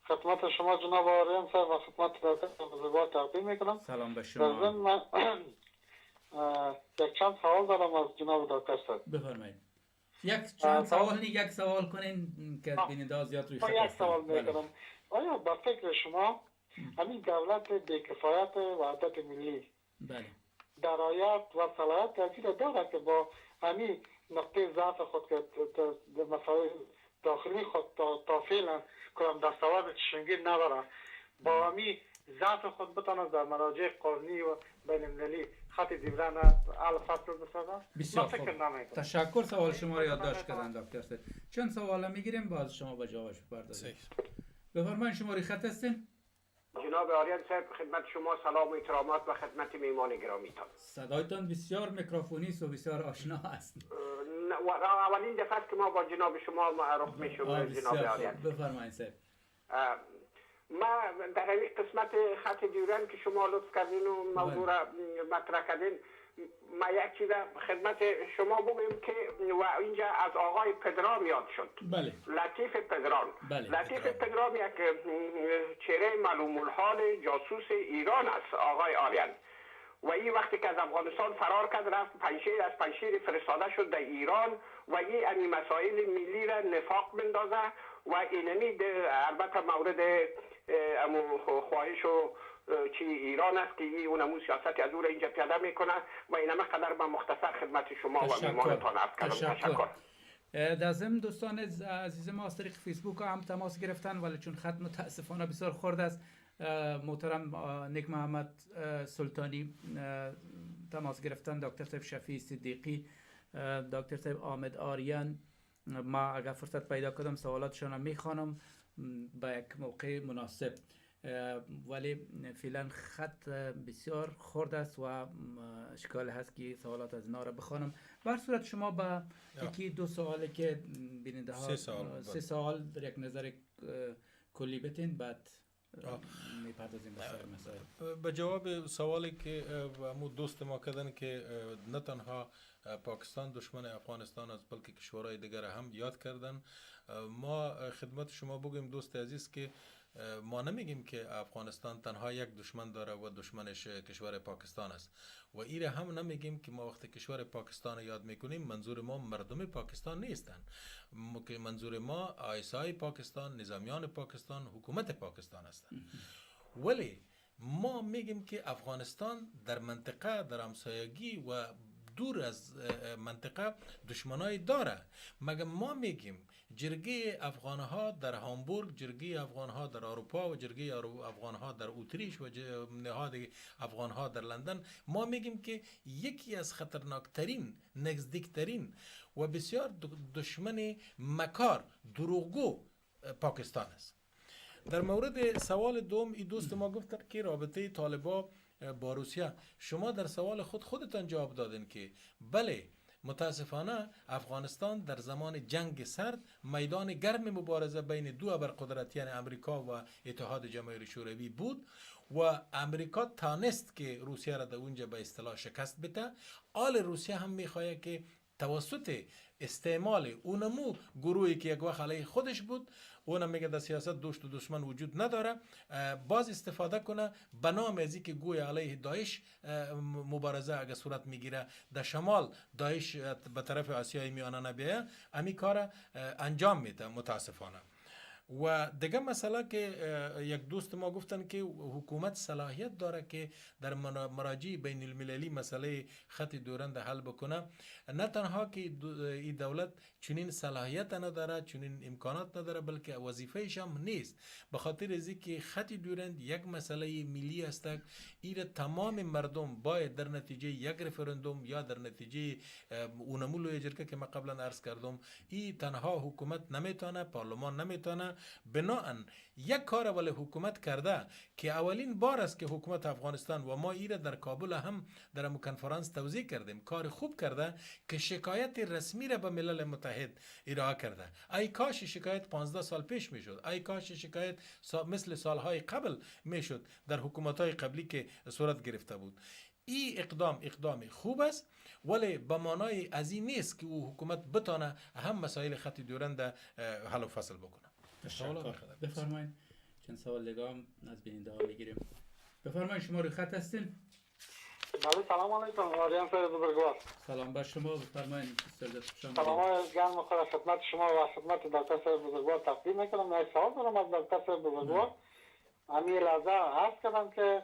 Speaker 5: خدمت شما جناب آریان صاحب و خدمت دکتر بزرگوار تقدیم میکنم.
Speaker 1: سلام به شما.
Speaker 5: من یک چند سوال دارم از جناب دکتر صاحب.
Speaker 1: بفرمایید. یک سوال کنین که بیننده زیاد روی خط هستن.
Speaker 5: یک سوال میکنم. آیا با فکر شما همین دولت بی‌کفایت وحدت ملی
Speaker 1: بله
Speaker 5: درایت و صلاحیت تأثیر داره که با همین نقطه ضعف خود که مسائل داخلی خود تا فعلا کدام دستاورد چشمگیر نداره، با همین ضعف خود بتونه در مراجع قانونی و بین المللی خط دیورند حل فصل بسازه؟
Speaker 1: بسیار خوب. تشکر. سوال شما را یادداشت کردن دکتر صاحب. چند سوال میگیریم باز شما به جوابش بپردازید. بفرمایید شما روی خط هستین.
Speaker 7: جناب آریان صاحب خدمت شما سلام و احترامات و خدمت میهمان گرامیتان.
Speaker 1: صدایتان بسیار میکروفونی و بسیار آشنا است.
Speaker 7: اولین دفعه است که ما با جناب شما معرف میشم جناب آریان.
Speaker 1: بفرمایید صاحب.
Speaker 7: ما در این قسمت خط دیورند که شما لطف کردین و موضوع را مطرح کردین، ما یک چیز خدمت شما بگویم که و اینجا از آقای پدرام یاد شد.
Speaker 1: بله.
Speaker 7: لطیف پدرام.
Speaker 1: بله.
Speaker 7: لطیف پدرام یک چهره معلوم الحال جاسوس ایران است آقای آریان، و این وقتی که از افغانستان فرار کرد رفت پنشیر، از پنشیر فرستاده شد در ایران و این مسائل ملی را نفاق بندازه و اینمی البته مورد خواهش و چی ایران است که اونمو سیاست از او را اینجا پیاده میکنه و اینما قدر من مختصر خدمت شما و میمانتان عرض کردم. تشکر.
Speaker 1: در ضمن دوستان عزیز ما از طریق فیسبوک هم تماس گرفتن ولی چون خط متاسفانه بسیار خرد است، محترم نیک محمد سلطانی تماس گرفتن، دکتر صاحب شفیع صدیقی، دکتر صاحب آمد آریان. ما اگر فرصت پیدا کردم سوالاتشان میخوانم با یک موقع مناسب، ولی فعلا خط بسیار خرد است و اشکال هست که سوالات از اینا را بخوانم. بر صورت شما با یکی دو سوالی که بیننده ها سه سوال در یک نظر کلی بتین بعد میپردازیم به سر مسائل.
Speaker 2: به جواب سوالی که مو دوست ما کردن که نه تنها پاکستان دشمن افغانستان است بلکه کشورهای دیگر هم یاد کردن، ما خدمت شما بگویم دوست عزیز که ما نمیگیم که افغانستان تنها یک دشمن داره و دشمنش کشور پاکستان است و ایره هم نمیگیم که ما وقتی کشور پاکستان یاد میکنیم منظور ما مردم پاکستان نیستن، منظور ما آیسای پاکستان، نظامیان پاکستان، حکومت پاکستان هستند. ولی ما میگیم که افغانستان در منطقه، در همسایگی و دور از منطقه دشمنای داره. مگه ما میگیم جرگه افغانها در هامبورگ، جرگه افغانها در اروپا و جرگه افغانها در اتریش و نهاد افغانها در لندن، ما میگیم که یکی از خطرناکترین، نزدیکترین و بسیار دشمن مکار، دروغگو پاکستان است. در مورد سوال دوم، این دوست ما گفت که رابطه طالبا با روسیه، شما در سوال خودتان جواب دادین که بله، متاسفانه افغانستان در زمان جنگ سرد میدان گرم مبارزه بین دو ابرقدرتیان امریکا و اتحاد جماهیر شوروی بود و امریکا تانست که روسیه را در اونجا به اصطلاح شکست بده. آل روسیه هم میخواد که توسط استعمال اونمو گروهی که یک وقت علیه خودش بود، اونم میگه در سیاست دوست و دشمن وجود نداره، باز استفاده کنه به نام از اینکه گوی علیه داعش مبارزه اگه صورت میگیره در شمال داعش به طرف آسیای میانه نبیه، امی کار انجام میده متاسفانه. و دیگه مسئله که یک دوست ما گفتن که حکومت صلاحیت داره که در مراجع بین المللی مسئله خط دورند حل بکنه. نه تنها که این دولت چنین صلاحیت نداره، چنین امکانات نداره، بلکه وظیفه‌اش هم نیست. به خاطر از اینکه خط دورند یک مسئله ملی است، این تمام مردم باید در نتیجه یک رفراندوم یا در نتیجه اونمو لوی جرگه که ما قبلا عرض کردم، این تنها حکومت نمیتونه، پارلمان نمیتونه. بناهن یک کار ولی حکومت کرده که اولین بار است که حکومت افغانستان، و ما ایره در کابل هم در امو کنفرانس توضیح کردیم، کار خوب کرده که شکایت رسمی را به ملل متحد ارائه کرده. ای کاش شکایت 15 سال پیش میشد، ای کاش شکایت مثل سالهای قبل میشد در حکومت‌های قبلی که صورت گرفته بود. این اقدام خوب است، ولی به معنای از این نیست که او حکومت بتانه هم مسائل خط دورند حل و فصل بکنه.
Speaker 1: بفرمایید. چند سوال دیگه هم از بیننده ها بگیریم. بفرمایید، شما روی خط هستین؟
Speaker 5: بله، سلام علیکم. آریان صاحب بزرگوار.
Speaker 1: سلام بر شما. بفرمایید.
Speaker 5: سلام گرم خدا خدمت شما و خدمت دکتر صاحب بزرگوار تقدیم میکنم. من سوال دارم از دکتر صاحب بزرگوار. همین لحظه عرض کردم که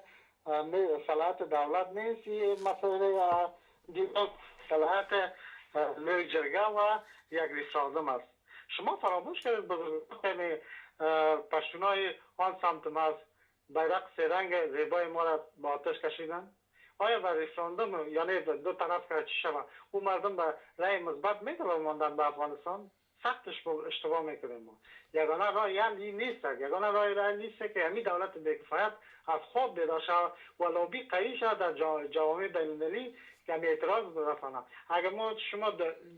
Speaker 5: صلاحیت دولت نیست این مسئله دیگر، صلاحیت لوی جرگه و یک رفراندوم است. شما فراموش کردید بزرگوار پشتونای آن سمت ماست بیرق سه رنگ زیبای ما را با آتش کشیدن. آیا به رفراندوم یعنی دو طرف که چی شود او مردم به رای مثبت میتونن ماندن به افغانستان؟ سختش اشتباه میکنیم. ما یگانه راه یعنی نیست، یگانه راه نیست که همین دولت بی‌کفایت از خود بیدار شود و لابی قوی شود در جوامع بین‌المللی که همی اعتراض برسانم. اگر ما شما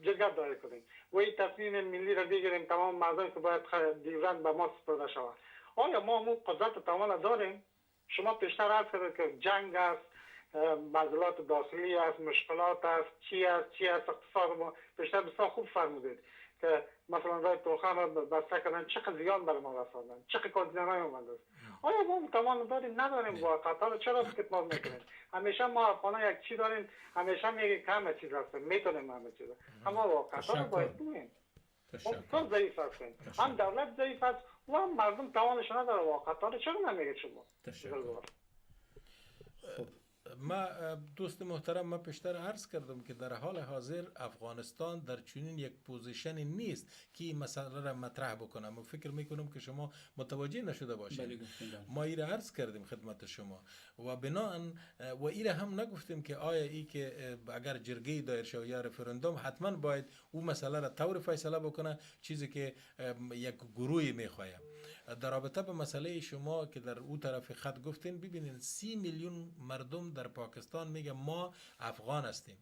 Speaker 5: جرگه داری کنیم و این تصمیم ملی را بگیریم تمام مردم که باید دیورند به ما سپرده شود، آیا ما قدرت توان داریم؟ شما پیشتر عرض کردید که جنگ است، معضلات داخلی است، مشکلات است، چی است اقتصاد. ما پیشتر بسیار خوب فرمودید که مثلا رای توخان را بسته کردن، چقدر زیان بر ما رساندن، چقدر کانتینرهای اومده است. آیا ما توان داریم؟ نداریم. واقعا چرا کتمان میکنیم؟ همیشه ما افغانا یک چی داریم، همیشه میگه که همه چیز هستیم، میتونیم همه چیز، اما واقعا باید بگیم تو ضعیف هستیم، هم دولت ضعیف است و هم مردم توانش نداره. واقعا چرا نمیگید شما؟
Speaker 2: ما دوست محترم، ما پیشتر عرض کردم که در حال حاضر افغانستان در چنین یک پوزیشن نیست که این مسئله را مطرح بکنم و فکر میکنم که شما متوجه نشده باشید. ما این را عرض کردیم خدمت شما و بناهن و این را هم نگفتیم که آیا ای که اگر جرگه دایر شود یا رفراندوم حتما باید او مسئله را طور فیصله بکنه، چیزی که یک گروهی میخواد. در رابطه به مسئله شما که در او طرف خط گفتین، ببینید 30 میلیون مردم در پاکستان میگه ما افغان هستیم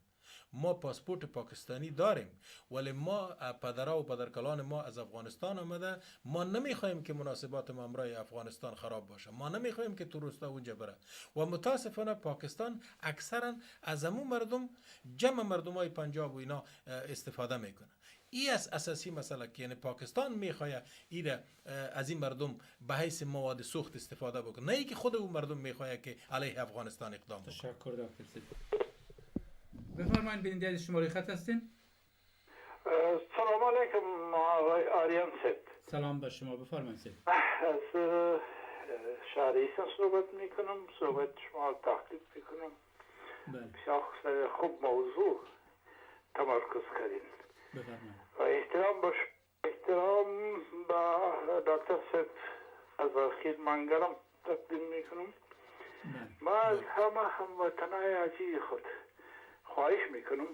Speaker 2: ما پاسپورت پاکستانی داریم، ولی ما پدرها و پدرکلان ما از افغانستان آمده، ما نمیخوایم که مناسبات مامرای افغانستان خراب باشه، ما نمیخوایم که توریستا اونجا بره و متاسفانه پاکستان اکثرا از همون مردم، جمع مردم های پنجاب و اینا استفاده میکنه. این از اساسی مسئله که یعنی پاکستان میخواد ایره از این مردم به حیث مواد سوخت استفاده بکنه، نه ای که خود اون مردم میخواد که علیه افغانستان اقدام بکنه.
Speaker 1: تشکر دکتر سید. بفرمایید، بیننده از شماره خط هستین.
Speaker 5: سلام علیکم آقای آریان سید.
Speaker 1: سلام به شما، بفرمایید سید.
Speaker 5: از شهر ایسان صحبت میکنم، صحبت شما تحقیق میکنم.
Speaker 1: بله
Speaker 5: بسیار خوب موضوع تمرکز کردین.
Speaker 1: بفرمایید.
Speaker 5: و احترام با دکتر سید از آخر منگلم تقدیم میکنم. ما از همه هموطنای عزیز خود خواهش میکنم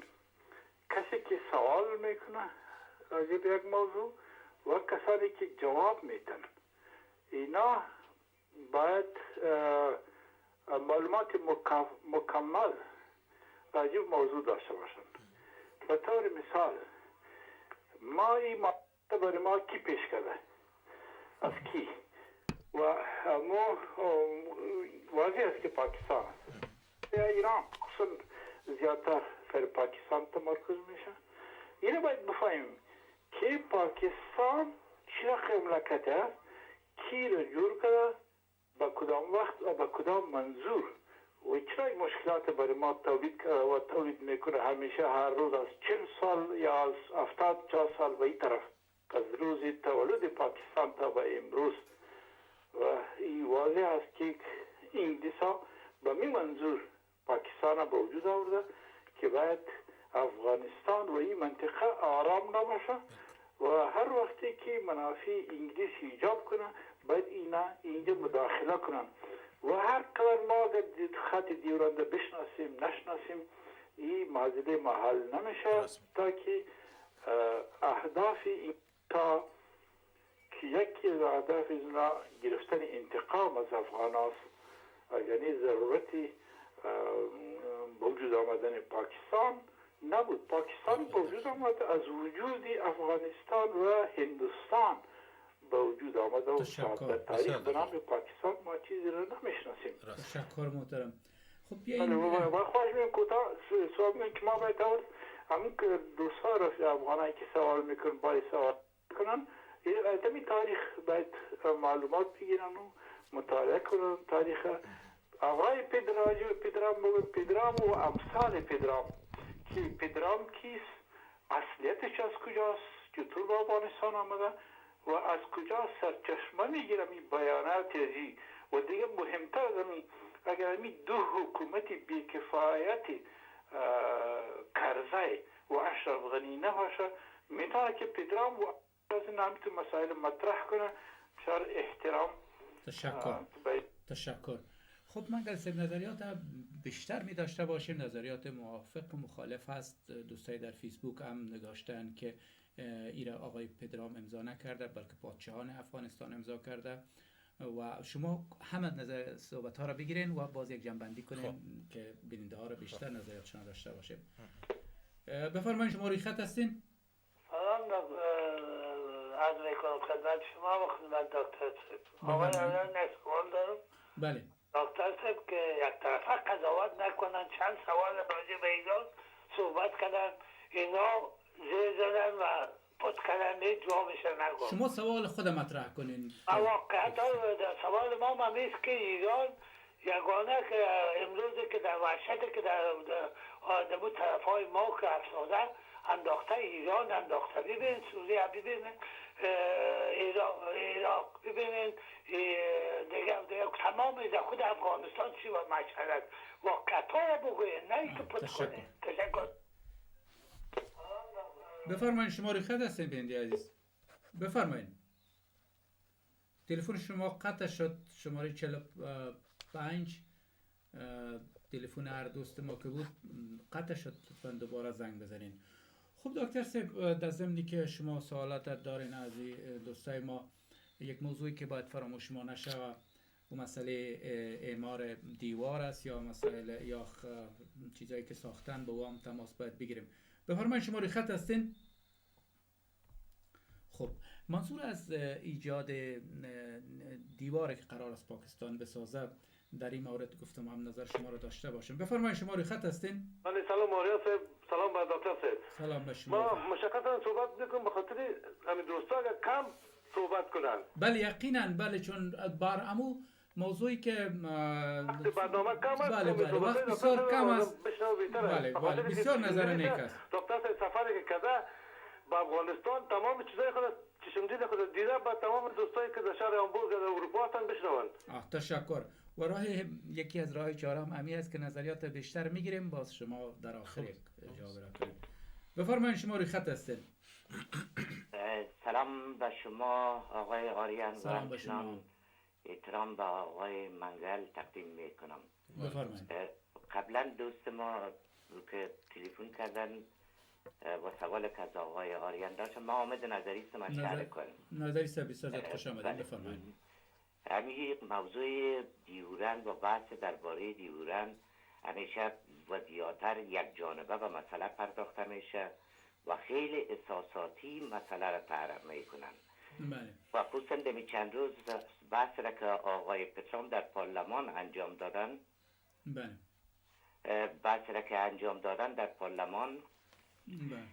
Speaker 5: کسی که سوال میکنه راجع به یک موضوع و کسانی که جواب میتن اینا باید معلومات مکمل راجع به موضوع داشته باشن. به طور مثال ما این موضوع برای ما کی پیش کرده، از کی، و ما واضح است که پاکستان است یا ایران خصوصا زیادتر سر پاکستان تمرکز میشه. اینو باید بفهمیم که پاکستان چه مملکت است، کی رو جور کرده، با کدام وقت و با کدام منظور و چرا مشکلات برای ما تولید کرده و تولید میکنه همیشه هر روز از 40 سال یا از 70 سال به این طرف، از روز تولد پاکستان تا به امروز. و این واضح است که انگلیس ها به می منظور پاکستان به وجود آورده که باید افغانستان و این منطقه آرام نباشه و هر وقتی که منافع انگلیس ایجاب کنه باید اینا اینجا مداخله کنن و هر قدر ما در خط دیورنده بشناسیم نشناسیم این معضله محل نمیشه تا که اهداف این تا که یکی از اهداف اینا گرفتن انتقام از افغان است، یعنی ضرورتی به وجود آمدن پاکستان نبود. پاکستان به وجود آمد از وجود افغانستان و هندوستان به وجود آمده و در تاریخ به نام پاکستان ما چیزی رو نمیشناسیم.
Speaker 1: تشکر محترم. خب
Speaker 5: و خواهش میکنم کوتاه سوال میکنم که ما باید همون که دوستان را افغانایی که سوال میکنن باید سوال کنن دمی تاریخ باید معلومات بگیرن و مطالعه کنن تاریخ آقای پدرام و امثال پدرام که پدرام کیست، اصلیتش از کجاست، چطور به افغانستان آمده و از کجا سرچشمه میگیرم این بیانات ازی و دیگه مهمتر از این اگر این دو حکومت بیکفایت کرزی و اشرف غنی نباشه میتونه که پدرام و از این همیتو مسائل مطرح کنه. بسیار احترام.
Speaker 1: تشکر. خب من گلسه نظریات بیشتر می داشته باشیم، نظریات موافق و مخالف هست. دوستای در فیسبوک هم نگاشتن که ایره آقای پدرام امضا نکرده بلکه پادشاهان افغانستان امضا کرده و شما همه نظر صحبت ها را بگیرین و باز یک جنبندی کنین که بیننده ها را بیشتر نظریاتشون داشته باشیم. بفرمایید، شما روی خط هستین؟
Speaker 8: سلام عرض میکنم خدمت شما و خدمت دکتر سیب. آقای الان سوال دارم.
Speaker 1: بله.
Speaker 8: دکتر سیب که یک طرفه قضاوت نکنن، چند سوال راجع به اینا صحبت کردن، اینا زیر زدن و پت کردن جوابش نگم.
Speaker 1: شما سوال خود مطرح کنین.
Speaker 8: واقعا سوال ما همیست که ایران یگانه که امروز که در وحشت که در آدمو طرف های ما که افساده انداخته ایران انداخته. ببینید سوریه، ببینید عراق، ببینید دیگه تمام در خود افغانستان چی و مشهد واقعیت ها رو بگوید نه اینکه پت کنید. تشکر.
Speaker 1: بفرمایید، شما روی خط هستین بیننده عزیز. بفرمایید. تلفن شما قطع شد. شماره 45 تلفن هر دوست ما که بود قطع شد. لطفاً دوباره زنگ بزنین. خب دکتر صاحب، در ضمنی که شما سوالات دارین از دوستای ما، یک موضوعی که باید فراموش ما نشه و مسئله اعمار دیوار است یا مسائل یا چیزایی که ساختن با هم تماس باید بگیریم. بفرمایید شما روی خط هستین. خب منظور از ایجاد دیواری که قرار است پاکستان بسازه در این مورد گفتم هم نظر شما رو داشته باشم. بفرمایید شما روی خط هستین.
Speaker 5: بله سلام آریا صاحب، سلام به دکتر صاحب.
Speaker 1: سلام به شما.
Speaker 5: ما مشخصا صحبت میکنم به خاطر همین دوستا اگر کم صحبت کنن.
Speaker 1: بله یقینا، بله، چون بر امو موضوعی که
Speaker 5: برنامه کم است.
Speaker 1: بله وقت بسیار کم است. بله بسیار نظر نیک است.
Speaker 5: دکتر صاحب سفری که کرده به افغانستان تمام چیزای خود چشم دید خود دیده، با تمام دوستایی که در شهر هامبورگ در اروپا هستن بشنون.
Speaker 1: تشکر. و یکی از راه چهارم امی است که نظریات بیشتر میگیریم، باز شما در آخر جواب را کنید. بفرمایید شما روی خط هستید.
Speaker 9: سلام به شما آقای آریان.
Speaker 1: سلام به شما.
Speaker 9: احترام به آقای منگل تقدیم میکنم.
Speaker 1: بفرمایید.
Speaker 9: قبلا دوست ما که تلفن کردن با سوال که از آقای آریان داشت، ما آمد نظری سما شهر کنیم.
Speaker 1: نظری سا بسیار خوش آمدید. بفرمایید.
Speaker 9: همین موضوع دیورند و بحث درباره دیورند همیشه و زیادتر یک جانبه به مسئله پرداخته میشه و خیلی احساساتی مسئله را تعریف میکنن. و خصوصا دمی چند روز بحث را که آقای پترام در پارلمان انجام دادن، بحث را که انجام دادن در پارلمان،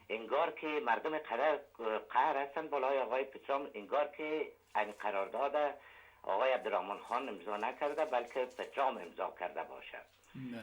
Speaker 9: انگار که مردم قهر هستن بالای آقای پترام، انگار که این قرارداد آقای عبدالرحمن خان امضا نکرده بلکه پترام امضا کرده باشه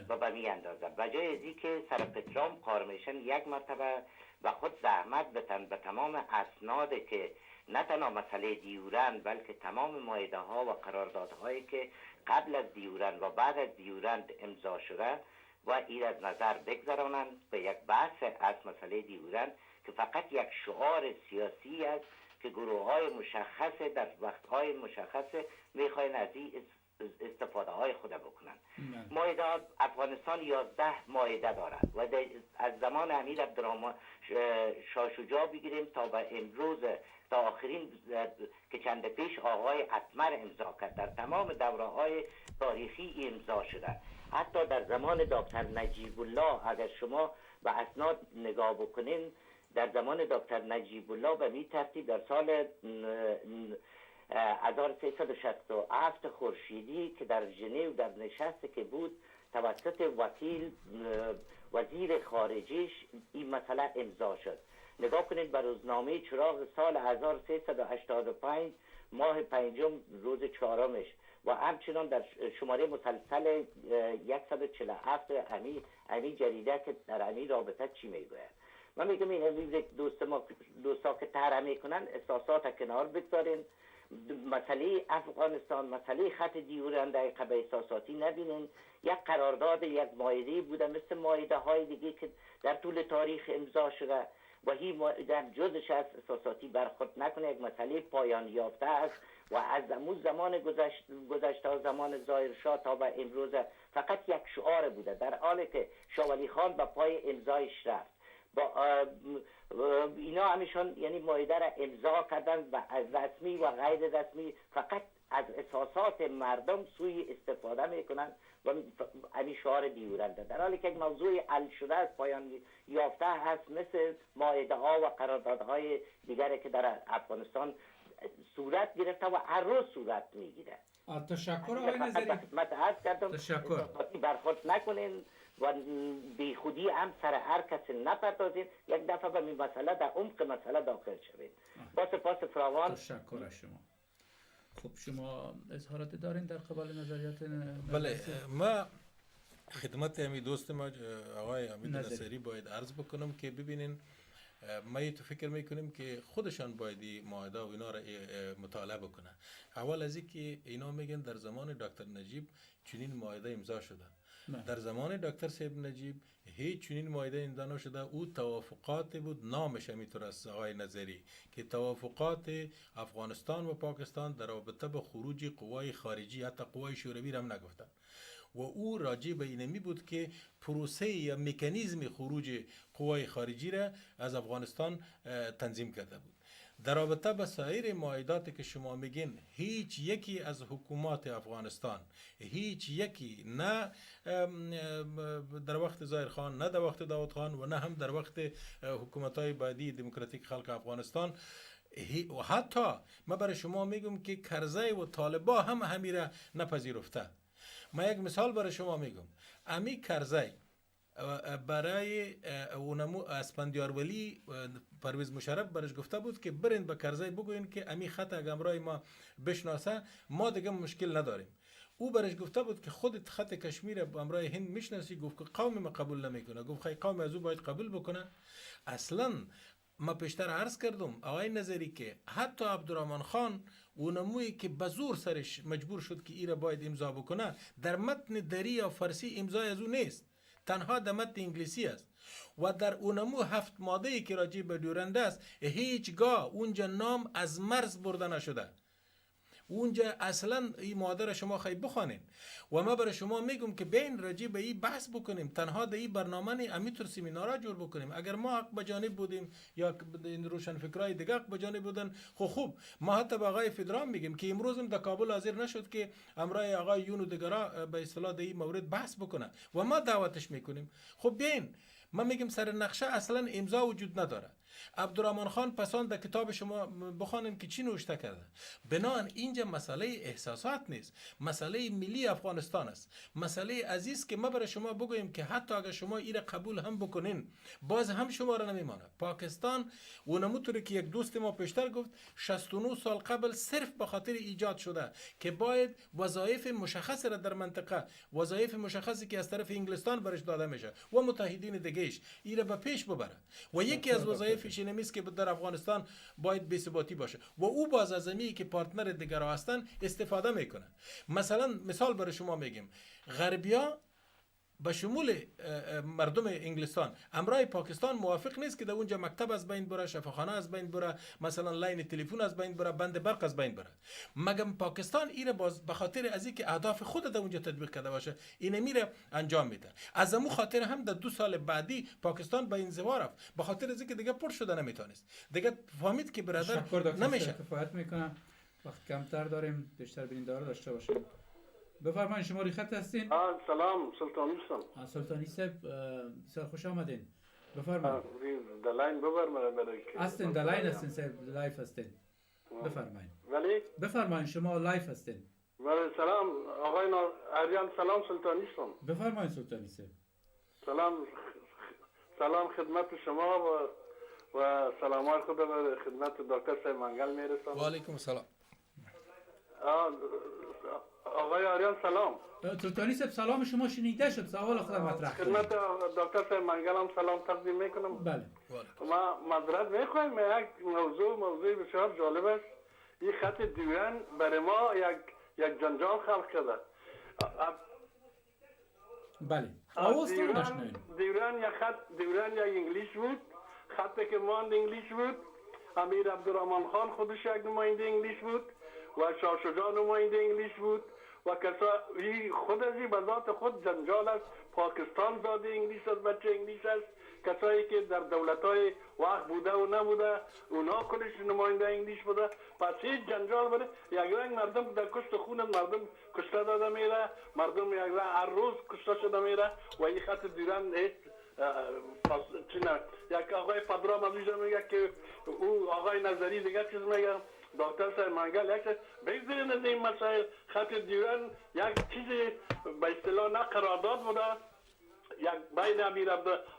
Speaker 9: و به می اندازه. بجای ازی که سر پترام کار میشن، یک مرتبه و خود زحمت بتن به تمام اسناد که نه تنها مسئله دیورند بلکه تمام مایده ها و قراردادهایی که قبل از دیورند و بعد از دیورند امضا شده و این از نظر بگذرانند به یک بحث از مسئله دیورند که فقط یک شعار سیاسی است که گروه های مشخص در وقت های مشخص میخواین از این استفاده های خود بکنن. مایده افغانستان 11 مایده دارد و از زمان امیر عبدالرحمن شاه شجاع بگیریم تا به امروز تا آخرین که چند پیش آقای اتمر امضا کرد، در تمام دوره های تاریخی امضا شده. حتی در زمان دکتر نجیب الله اگر شما به اسناد نگاه بکنین، در زمان دکتر نجیب الله به می ترتیب در سال 1367 خورشیدی که در ژنو در نشست که بود توسط وزیر خارجیش این مسئله امضا شد. نگاه کنید به روزنامه چراغ سال 1385 ماه پنجم روز چهارمش و همچنان در شماره مسلسل 147 امی جریده که در امی رابطه چی میگوید. من میگم این دوستا که طرح میکنن احساسات کنار بگذارین، مسئله افغانستان، مسئله خط دیورند دقیقه به احساساتی نبینین. یک قرارداد یک مایده بوده مثل مایده های دیگه که در طول تاریخ امضا شده و در جزش از احساساتی برخورد نکنه. یک مسئله پایان یافته است و از اون زمان گذشته و زمان ظاهر شاه تا به امروز فقط یک شعار بوده، در حالی که شاه ولی خان به پای امضایش رفت. با اینا همیشون یعنی مایده را امضا کردن و از رسمی و غیر رسمی فقط از احساسات مردم سوی استفاده میکنن و همین شعار دیورنده، در حالی که یک موضوع حل شده از پایان یافته هست مثل مایده ها و قراردادهای دیگری که در افغانستان صورت گرفته و هر روز صورت میگیره.
Speaker 1: تشکر آقای نظری.
Speaker 9: متعرض کردم
Speaker 1: تشکر.
Speaker 9: برخورد نکنین و بی خودی هم سر هر کسی نپردازید، یک دفعه به این مسئله در عمق مسئله داخل شوید. با سپاس فراوان.
Speaker 1: تشکر از شما. خب شما اظهارات دارین در قبال نظریات؟
Speaker 2: بله، ما خدمت امی دوست ما آقای امید نصری باید عرض بکنم که ببینین ما تو فکر میکنیم که خودشان باید معاهده و اینا را مطالعه بکنه. اول از اینکه اینا میگن در زمان دکتر نجیب چنین معاهده امضا شده. در زمان دکتر صاحب نجیب هیچ چنین معاهده امضا نشده. او توافقات بود، نامش همینطور است آقای نظری، که توافقات افغانستان و پاکستان در رابطه با خروج قوای خارجی، حتی قوای شوروی هم نگفتن. و او راجع به اینمی بود که پروسه یا مکانیزم خروج قوای خارجی را از افغانستان تنظیم کرده بود. در رابطه با سایر معاهداتی که شما میگین، هیچ یکی از حکومات افغانستان، هیچ یکی، نه در وقت ظاهر خان، نه در وقت داود خان و نه هم در وقت حکومت‌های بعدی دموکراتیک خلق افغانستان، و حتی من برای شما میگم که کرزی و طالبا هم همیره نپذیرفته. من یک مثال برای شما میگم. امی کرزی برای اونمو اسفندیار ولی پرویز مشرف برش گفته بود که برین به کرزی بگوین که امی خط اگه امرای ما بشناسه ما دیگه مشکل نداریم. او برش گفته بود که خودت خط کشمیر به امرای هند میشناسی؟ گفت که قوم ما قبول نمیکنه. گفت خیلی قوم از او باید قبول بکنه. اصلا ما پیشتر عرض کردم آقای نظری که حتی عبدالرحمن خان اونمویی که به زور سرش مجبور شد که ایره باید امضا بکنه، در متن دری یا فارسی امضای از او نیست، تنها در متن انگلیسی است. و در اونمو 7 ماده‌ای که راجع به دیورند است، هیچگاه اونجا نام از مرز برده نشده. اونجا اصلا این ماده را شما خیلی بخوانین و ما برای شما میگم که بین راجع به این بحث بکنیم، تنها در این برنامه امیتر سمینارا جور بکنیم. اگر ما حق بجانب بودیم یا این روشن فکرای دیگه حق بجانب بودن، خوب ما حتی به آقای فدرام میگیم که امروز هم در کابل حاضر نشد که امرای آقای یون و دیگرا به اصطلاح در این مورد بحث بکنه و ما دعوتش میکنیم. خب بین ما میگیم سر نقشه اصلا امضا وجود نداره. عبدالرحمن خان پسان در کتاب شما بخوانیم که چی نوشته کرده. بنابراین اینجا مسئله احساسات نیست، مسئله ملی افغانستان است. مسئله عزیز که ما برای شما بگویم که حتی اگر شما ایره قبول هم بکنین، باز هم شما را نمیمانه. پاکستان اونموطوری که یک دوست ما پیشتر گفت 69 سال قبل صرف به خاطر ایجاد شده که باید وظایف مشخص را در منطقه، وظایف مشخصی که از طرف انگلستان برش داده میشه و متحدین دیگهش ایره به پیش ببره. و یکی از وظایف نمیست که در افغانستان باید بی‌ثباتی باشه و او باز از امی که پارتنر دیگر هستن استفاده میکنه. مثال برای شما میگیم، غربیا به شمول مردم انگلستان امرای پاکستان موافق نیست که در اونجا مکتب از بین بره، شفاخانه از بین بره، مثلا لاین تلفن از بین بره، بند برق از بین بره. مگم پاکستان اینه باز به خاطر از اینکه اهداف خود در اونجا تطبیق کرده باشه این میره انجام میده. از امو خاطر هم در 2 سال بعدی پاکستان به انزوا رفت، به خاطر از اینکه دیگه پر شده نمیتونست، دیگه فهمید که برادر نمیشه.
Speaker 1: کفایت میکنم وقت کمتر داریم، بیشتر بیننده داشته باشیم. بفرمایید شما خط هستین؟
Speaker 5: سلام سلطانی صاحب.
Speaker 1: سلطانی صاحب بسیار خوش آمدین. بفرمایید.
Speaker 5: دلاین ببر برای
Speaker 1: هستین، دلاین هستین صاحب، لایف هستین. بفرمایید.
Speaker 5: ولی
Speaker 1: بفرمایید شما لایف هستین.
Speaker 5: ولی سلام آقای آریان. سلام سلطانی صاحب.
Speaker 1: بفرمایید سلطانی صاحب.
Speaker 5: سلام خدمت شما و سلامات خدا به خدمت دکتر صاحب منگل میرسم.
Speaker 2: و علیکم السلام.
Speaker 5: آقای آریان سلام.
Speaker 1: سلطانی صاحب سلام شما شنیده شد، سوال خودم مطرح کنم.
Speaker 5: خدمت دکتر صاحب منگل هم سلام تقدیم میکنم.
Speaker 1: بله.
Speaker 5: ما معذرت میخوایم، یک موضوع بسیار جالب است. این خط دیوان برای ما یک جنجال خلق کرده.
Speaker 1: بله.
Speaker 5: دیوران یک انگلیس بود، خطی که ماند انگلیس بود. امیر عبدالرحمن خان خودش یک نماینده انگلیس بود و شاه شجاع نماینده انگلیس بود و خود از این به ذات خود جنجال است. پاکستان زاده انگلیس است، بچه انگلیس است. کسایی که در دولت‌های وقت بوده و نبوده اونا کلش نماینده انگلیس بوده. پس هیچ جنجال بره، یک رنگ مردم در کشت خون مردم کشته داده میره، مردم یک رنگ هر روز کشته شده میره و این خط دیران یک آقای پدرام همیشه میگه که او آقای نظری دیگه چیز میگه، دکتر صاحب منگل یک بگذارین از این مسائل. خط دیران یک چیز به اصطلاح نه قرارداد بوده، یک بین امیر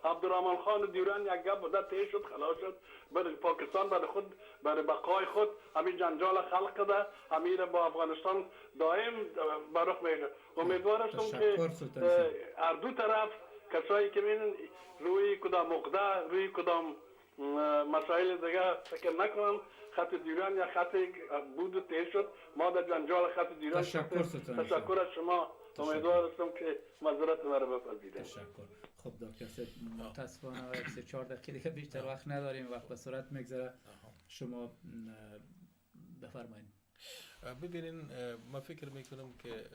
Speaker 5: عبدالرحمن خان و دیوران یک گپ بوده، طی شد، خلاص شد. برای پاکستان برای خود، برای بقای خود همین جنجال خلق کرده، امیر با افغانستان دائم برخ میگه. امیدوار هستم که هر دو طرف کسایی که میبینن روی کدام مقدار، روی کدام مسائل دیگه فکر نکنم. خط دیوران یا خط بود و طی شد، ما در جنجال خط دیوران تشکر از شما. امیدوار هستم که معذرت مرا بپذیرید.
Speaker 1: تشکر. خب دکتر صاحب متاسفانه 4 دقیقه دیگه بیشتر وقت نداریم، وقت به سرعت میگذره. شما بفرمایید.
Speaker 2: ببینین ما فکر میکنم که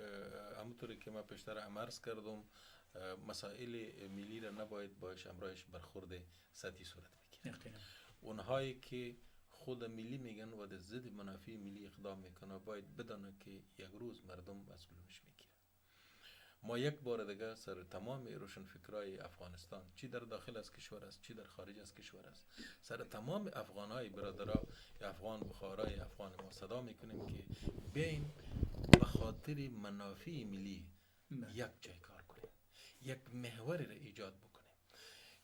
Speaker 2: همونطوری که ما پیشتر عرض کردم مسائل ملی را نباید باش امرایش برخورد سطحی صورت بگیره. اونهایی که خود ملی میگن و در ضد منافع ملی اقدام میکنه باید بدانه که یک روز مردم مسئولیتش میگیره. ما یک بار دیگه سر تمام روشنفکرای افغانستان، چی در داخل از کشور است چی در خارج از کشور است، سر تمام افغانای برادرها افغان بخارای افغان ما صدا میکنیم که بیاین به خاطر منافع ملی یک جای کار کنیم، یک محوری را ایجاد بکنیم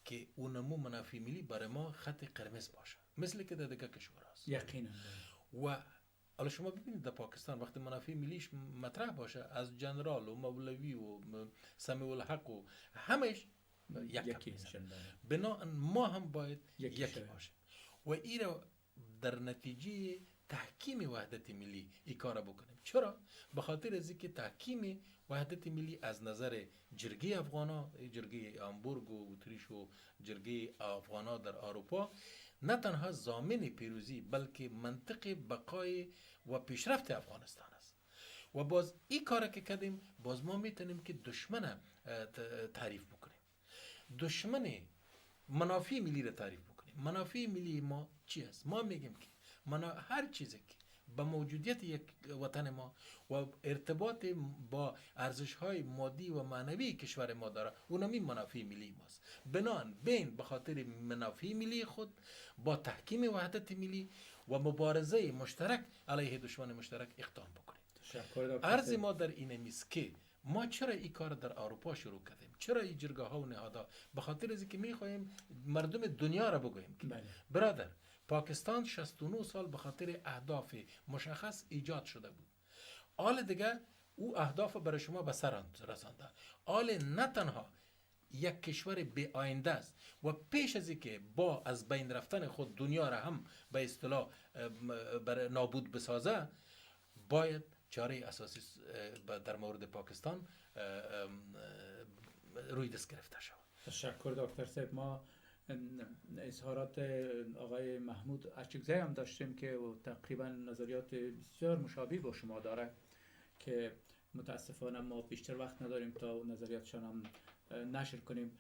Speaker 2: که اونمو منافع ملی برای ما خط قرمز باشه، مثل که در دیگه کشور است.
Speaker 1: یقینا.
Speaker 2: و حالا شما ببینید در پاکستان وقتی منافع ملیش مطرح باشه، از جنرال و مولوی و سمیع الحق و همش یکی میشن. بنابراین ما هم باید یکی باشیم و این را در نتیجه تحکیم وحدت ملی این کار بکنیم. چرا؟ به خاطر از اینکه تحکیم وحدت ملی از نظر جرگه افغانا، جرگه هامبورگ و اتریش و جرگه افغانا در اروپا، نه تنها ضامن پیروزی بلکه منطق بقای و پیشرفت افغانستان است. و باز این کار که کردیم، باز ما میتونیم که دشمن تعریف بکنیم، دشمن منافع ملی را تعریف بکنیم. منافع ملی ما چی است؟ ما میگیم که هر چیزی که با موجودیت یک وطن ما و ارتباط با ارزش‌های مادی و معنوی کشور ما داره، اونمی منافع ملی ماست. بنان بین به خاطر منافع ملی خود با تحکیم وحدت ملی و مبارزه مشترک علیه دشمن مشترک اقدام بکنیم. عرض ما در این میست که ما چرا این کار در اروپا شروع کردیم؟ چرا این جرگه ها و نهادها؟ به خاطر از اینکه میخوایم مردم دنیا را بگوییم که برادر، پاکستان 69 سال به خاطر اهداف مشخص ایجاد شده بود. حال دیگه او اهداف برای شما به سر رسانده. حال نه تنها یک کشور بی آینده است و پیش از اینکه با از بین رفتن خود دنیا را هم به اصطلاح برای نابود بسازه، باید چاره اساسی در مورد پاکستان روی دست گرفته شود.
Speaker 1: تشکر دکتر صاحب. ما اظهارات آقای محمود اچکزی هم داشتیم که تقریبا نظریات بسیار مشابه با شما داره که متاسفانه ما بیشتر وقت نداریم تا نظریاتشان هم نشر کنیم.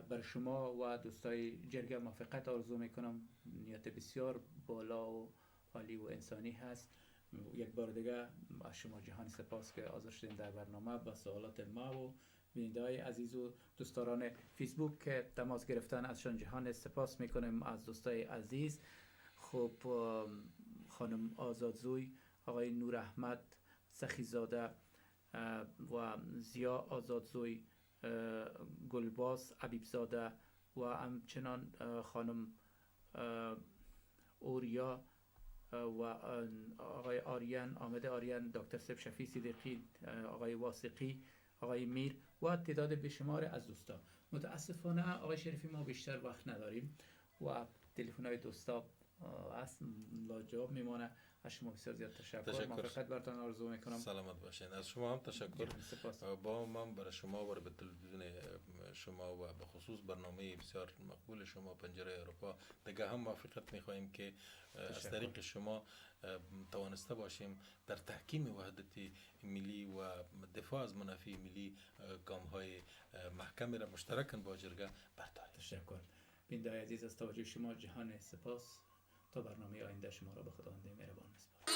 Speaker 1: بر شما و دوستای جرگه موفقیت آرزو میکنم. نیت بسیار بالا و عالی و انسانی هست. یک بار دیگه از شما جهان سپاس که حاضر شدین در برنامه با سوالات ما و بیننده‌های عزیز و دوستداران فیسبوک که تماس گرفتن، ازشان جهان سپاس میکنیم. از دوستای عزیز خب خانم آزادزوی، آقای نور احمد سخیزاده و زیا آزادزوی، گلباس عبیبزاده و همچنان خانم اوریا و آقای آریان، آمد آریان، دکتر سیب شفی صدیقی، آقای واسقی، آقای میر و تعداد بیشمار از دوستا. متاسفانه آقای شریفی ما بیشتر وقت نداریم و تلفن‌های دوستا اصلا لاجواب میمانه. از شما بسیار زیاد تشکر. موفقیت براتون آرزو میکنم.
Speaker 2: سلامت باشین. از شما هم تشکر. با من برای شما و به تلویزیون شما و به خصوص برنامه بسیار مقبول شما پنجره اروپا دیگه هم موفقیت میخواهیم که از طریق شما توانسته باشیم در تحکیم وحدت ملی و دفاع از منافع ملی گام‌های محکمی را مشترکاً با جرگه برداریم.
Speaker 1: تشکر. بیننده‌های عزیز از توجه شما جهان سپاس. تا برنامه آینده شما را به خداوند مهربان می‌سپارم.